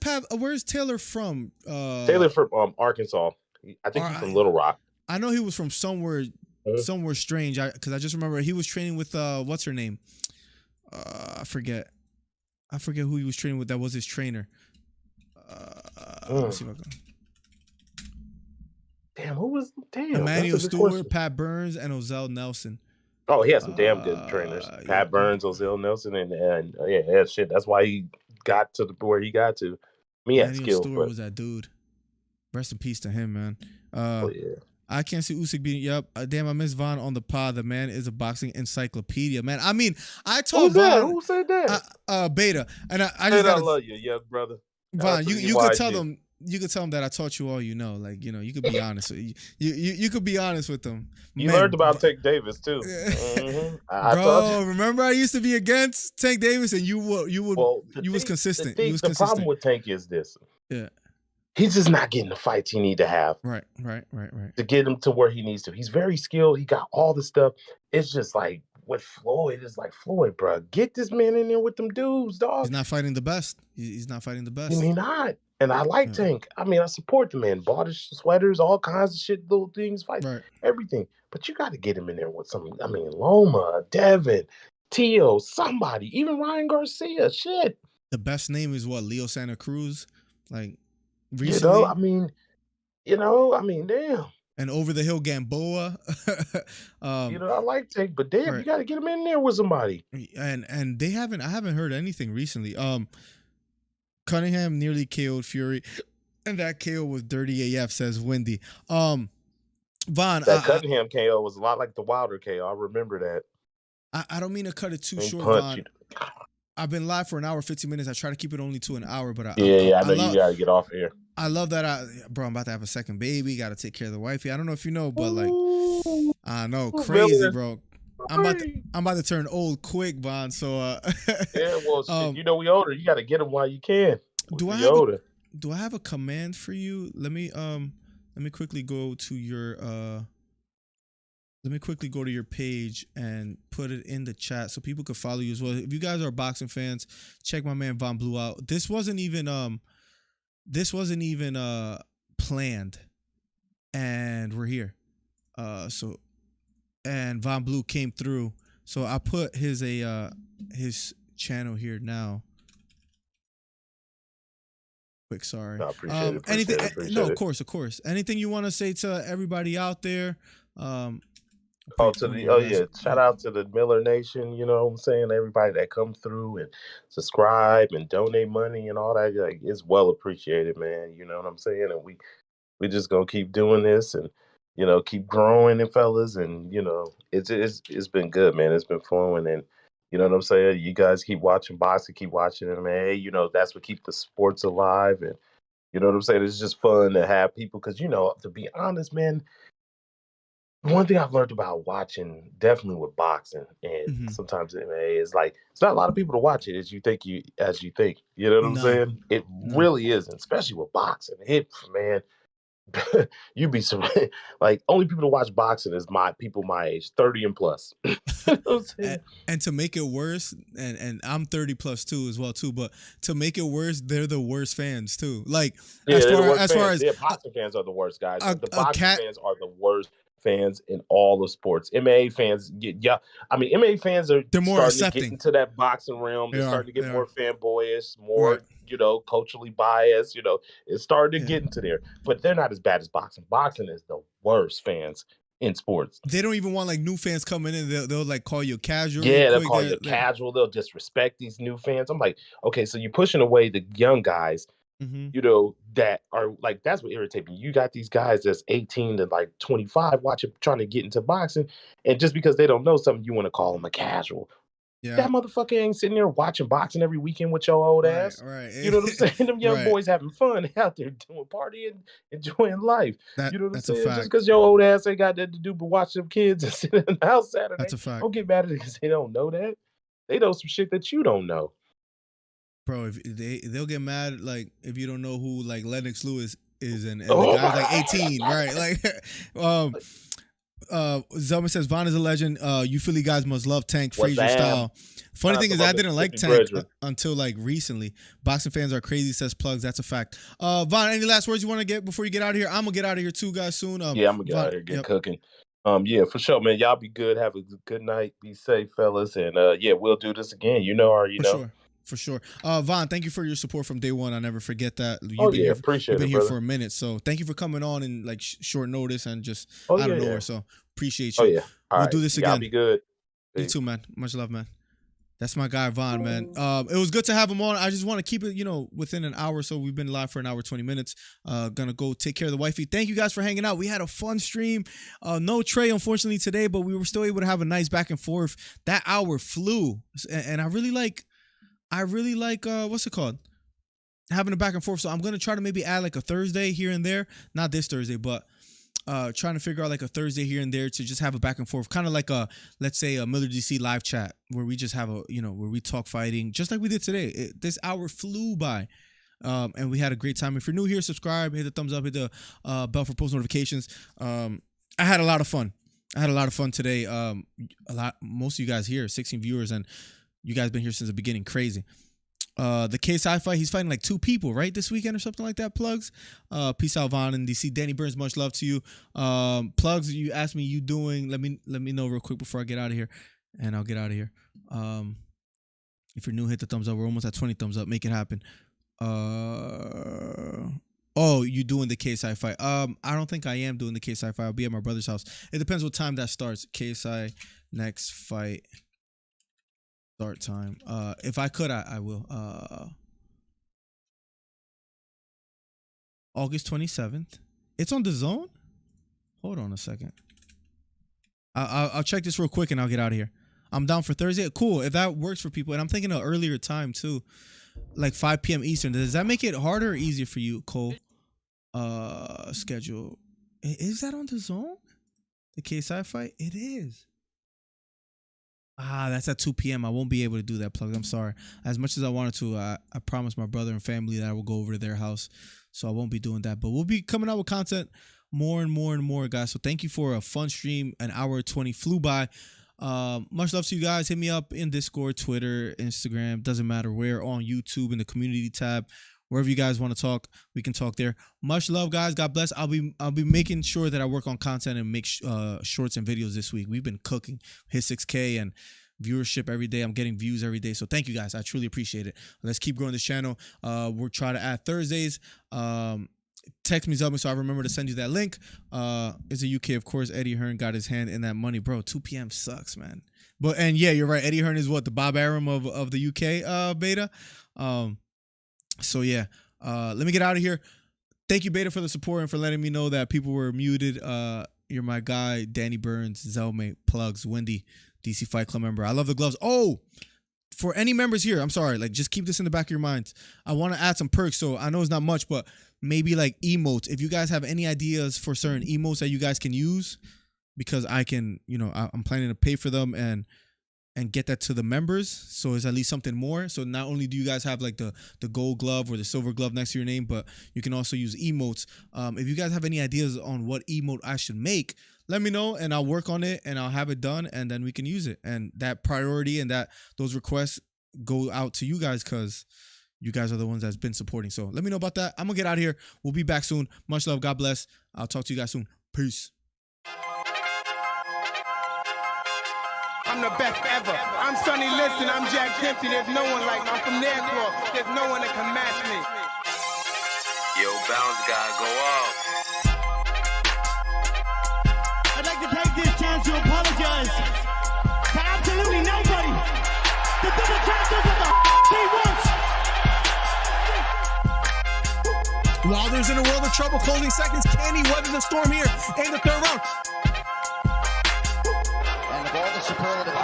Taylor from? Taylor from Arkansas. I think he's from Little Rock. I know he was from somewhere strange. Because I just remember he was training with what's her name? I forget who he was training with. That was his trainer. Let me see if I can. Emmanuel Stewart, Pat Burns, and Ozell Nelson. Oh, he had some damn good trainers. Pat Burns, Ozell Nelson, and shit. That's why he got to where he got to. Emmanuel Stewart was that dude. Rest in peace to him, man. I can't see Usyk beating. Yep. Damn, I miss Von on the pod. The man is a boxing encyclopedia, man. I mean, I told Von. Who said that? Beta. And I just I love you, young brother. Von, you could tell them. You could tell them that I taught you all you know. Like, you know, you could be honest. You could be honest with them. You learned about Tank Davis too. Bro, remember I used to be against Tank Davis, and you was consistent. The problem with Tank is this. Yeah. He's just not getting the fights he need to have. Right. To get him to where he needs to. He's very skilled. He got all the stuff. It's just like with Floyd, it's like, Floyd, bro, get this man in there with them dudes, dog. He's not fighting the best. He's not fighting the best. He's not. And I like Tank. I mean, I support the man. Bought his sweaters, all kinds of shit, little things, fight, everything. But you got to get him in there with some, Loma, Devin, Tio, somebody, even Ryan Garcia, shit. The best name is what? Leo Santa Cruz? Like, recently? Damn. And Over the Hill Gamboa. I like Tank, but damn, you got to get him in there with somebody. And I haven't heard anything recently. Cunningham nearly KO'd Fury, and that KO was dirty AF, says Wendy. Von, that Cunningham KO was a lot like the Wilder KO. I remember that. I don't mean to cut it too short, Von. I've been live for an hour, 15 minutes. I try to keep it only to an hour, but I know you gotta get off here. I love that. I'm about to have a second baby. Got to take care of the wifey. I don't know if you know, but like, I know, crazy, bro. I'm about to turn old quick, Von. So shit, we older. You got to get them while you can. Do I have a command for you? Let me quickly go to your page and put it in the chat so people could follow you as well. If you guys are boxing fans, check my man Von Blue out. This wasn't even planned, and we're here. And Von Blue came through, so I put his channel here now. Quick, sorry. No, appreciate it. Anything? Appreciate no, it. of course. Anything you want to say to everybody out there? Shout out to the Miller Nation. You know what I'm saying? Everybody that come through and subscribe and donate money and all that, like, it's well appreciated, man. You know what I'm saying? And we just gonna keep doing this and keep growing, and fellas, and it's been good, man. It's been fun, and you know what I'm saying. You guys keep watching boxing, keep watching it, man. Hey, that's what keeps the sports alive, and you know what I'm saying. It's just fun to have people, because to be honest, man. One thing I've learned about watching, definitely with boxing, and sometimes MMA, is like it's not a lot of people to watch it as you think. You know what I'm saying? It really isn't, especially with boxing. Man, you'd be surprised. Like, only people to watch boxing is people my age, 30 and plus. You know what I'm saying? And to make it worse, and I'm 30 plus too as well too, but to make it worse, they're the worst fans too. Like, as far as boxing fans are the worst, guys. The boxing fans are the worst fans in all of sports. MMA fans, MMA fans they're more starting accepting. to get into that boxing realm. They're starting to get more fanboyish, more, culturally biased. It's starting to get into there. But they're not as bad as boxing. Boxing is the worst fans in sports. They don't even want like new fans coming in. They'll like call you casual. Yeah, they'll call you casual. They'll disrespect these new fans. I'm like, okay, so you're pushing away the young guys. That are like, that's what irritates me. You got these guys that's 18 to like 25 trying to get into boxing, and just because they don't know something, you want to call them a casual. Yeah. That motherfucker ain't sitting there watching boxing every weekend with your old ass. Right. You know what I'm saying? Them young boys having fun out there doing partying, enjoying life. You know what I'm saying? Just because your old ass ain't got nothing to do but watch them kids and sit in the house Saturday. That's a fact. Don't get mad at it because they don't know that. They know some shit that you don't know. Bro, if they'll get mad like if you don't know who like Lennox Lewis is and the guy's like 18, right? Like Zelman says Von is a legend. You Philly guys must love Tank Frazier style. Funny thing is I didn't like Tank until like recently. Boxing fans are crazy, says Plugs. That's a fact. Von, any last words you want to get before you get out of here? I'm gonna get out of here too, guys, soon. Yeah, I'm gonna get out of here, get cooking. Yeah, for sure, man. Y'all be good. Have a good night. Be safe, fellas. And yeah, we'll do this again. For sure. Von, thank you for your support from day one. I'll never forget that. Appreciate it. You've been here for a minute. So thank you for coming on in like short notice and just out of nowhere. So appreciate you. We'll do this again. Y'all be good. You too, man. Much love, man. That's my guy, Von, man. It was good to have him on. I just want to keep it, within an hour. So we've been live for an hour, 20 minutes. Gonna go take care of the wifey. Thank you guys for hanging out. We had a fun stream. No Trey, unfortunately, today, but we were still able to have a nice back and forth. That hour flew. And I really like what's it called? Having a back and forth. So I'm going to try to maybe add like a Thursday here and there. Not this Thursday, but trying to figure out like a Thursday here and there to just have a back and forth. Kind of like let's say a MillerDC live chat where we just have where we talk fighting just like we did today. This hour flew by. And we had a great time. If you're new here, subscribe, hit the thumbs up, hit the bell for post notifications. I had a lot of fun. Today. Most of you guys here, 16 viewers, and you guys been here since the beginning. Crazy. The KSI fight, he's fighting like 2 people, right? This weekend or something like that, Plugs. Peace out, Von and DC. Danny Burns, much love to you. Plugs, you asked me you doing. Let me know real quick before I get out of here. And I'll get out of here. If you're new, hit the thumbs up. We're almost at 20 thumbs up. Make it happen. Oh, you doing the KSI fight? I don't think I am doing the KSI fight. I'll be at my brother's house. It depends what time that starts. KSI next fight. Start time. If I could, I will. August 27th. It's on the Zone. Hold on a second. I'll check this real quick and I'll get out of here. I'm down for Thursday. Cool. If that works for people, and I'm thinking an earlier time too, like 5 p.m. Eastern. Does that make it harder or easier for you, Cole? Schedule. Is that on the Zone? The KSI fight? It is. That's at 2 p.m. I won't be able to do that, Plug. I'm sorry. As much as I wanted to, I promised my brother and family that I will go over to their house. So I won't be doing that. But we'll be coming out with content more and more and more, guys. So thank you for a fun stream. An hour 20 flew by. Much love to you guys. Hit me up in Discord, Twitter, Instagram. Doesn't matter where. On YouTube in the community tab. Wherever you guys want to talk, we can talk there. Much love, guys. God bless. I'll be making sure that I work on content and make shorts and videos this week. We've been cooking. Hit 6K and viewership every day. I'm getting views every day. So thank you, guys. I truly appreciate it. Let's keep growing this channel. We'll try to add Thursdays. Text me, Zelman, so I remember to send you that link. It's a UK, of course. Eddie Hearn got his hand in that money. Bro, 2 p.m. sucks, man. And yeah, you're right. Eddie Hearn is what? The Bob Arum of the UK beta. So yeah, let me get out of here. Thank you, Beta, for the support and for letting me know that people were muted. You're my guy, Danny Burns, Zelmate, Plugs, Wendy, DC Fight Club member. I love the gloves. Oh, for any members here, I'm sorry. Like, just keep this in the back of your minds. I want to add some perks. So I know it's not much, but maybe like emotes. If you guys have any ideas for certain emotes that you guys can use, because I can, I'm planning to pay for them and get that to the members, so it's at least something more. So not only do you guys have like the gold glove or the silver glove next to your name, but you can also use emotes. If you guys have any ideas on what emote I should make, let me know and I'll work on it and I'll have it done and then we can use it. And that priority and those requests go out to you guys because you guys are the ones that's been supporting. So let me know about that. I'm gonna get out of here. We'll be back soon. Much love. God bless. I'll talk to you guys soon. Peace. I'm the best ever. I'm Sonny Liston, I'm Jack Dempsey. There's no one like me. I'm from Nairclaw. There's no one that can match me. Yo, bounce guy, go off. I'd like to take this chance to apologize to absolutely nobody. The double champ does what the he wants. Wilder's in a world of trouble, closing seconds. Can he weather the storm here in the third round? And of all the superlative.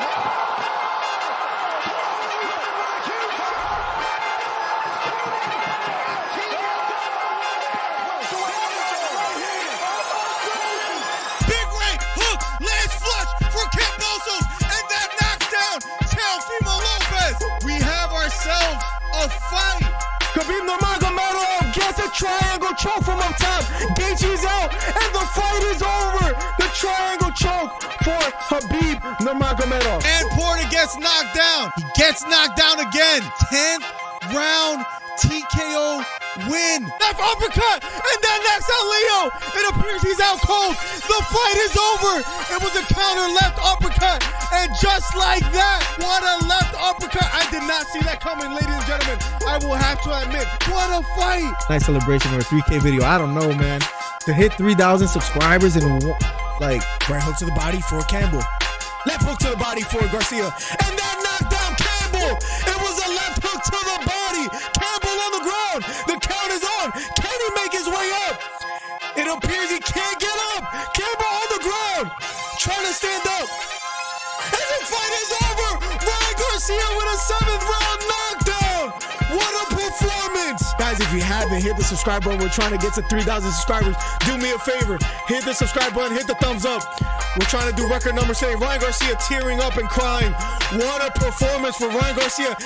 Big right hook, lands flush for Cambosos, and that knocks down Teofimo Lopez. We have ourselves a fight. Khabib Nurmagomedov gets a triangle choke from up top. Gaethje's out, and the fight is over. The triangle choke for Khabib Nurmagomedov. And Porter gets knocked down. He gets knocked down again. 10th round TKO win. Left uppercut, and then knocks out Leo. It appears he's out cold. The fight is over. It was a counter left uppercut, and just like that, what a left uppercut. I did not see that coming, ladies and gentlemen. I will have to admit, what a fight. Nice celebration or a 3K video. I don't know, man. To hit 3,000 subscribers in like Right hook to the body for Campbell. Left hook to the body for Garcia. And then knocked down Campbell. It was a left hook to the body. Campbell on the ground. The count is on. Can he make his way up? It appears he can't get up. Campbell on the ground. Trying to stand up. And the fight is over. Ryan Garcia with a 7th round knockdown. What a performance. Guys, if you haven't, hit the subscribe button. We're trying to get to 3,000 subscribers. Do me a favor. Hit the subscribe button. Hit the thumbs up. We're trying to do record number 7. Ryan Garcia tearing up and crying. What a performance for Ryan Garcia.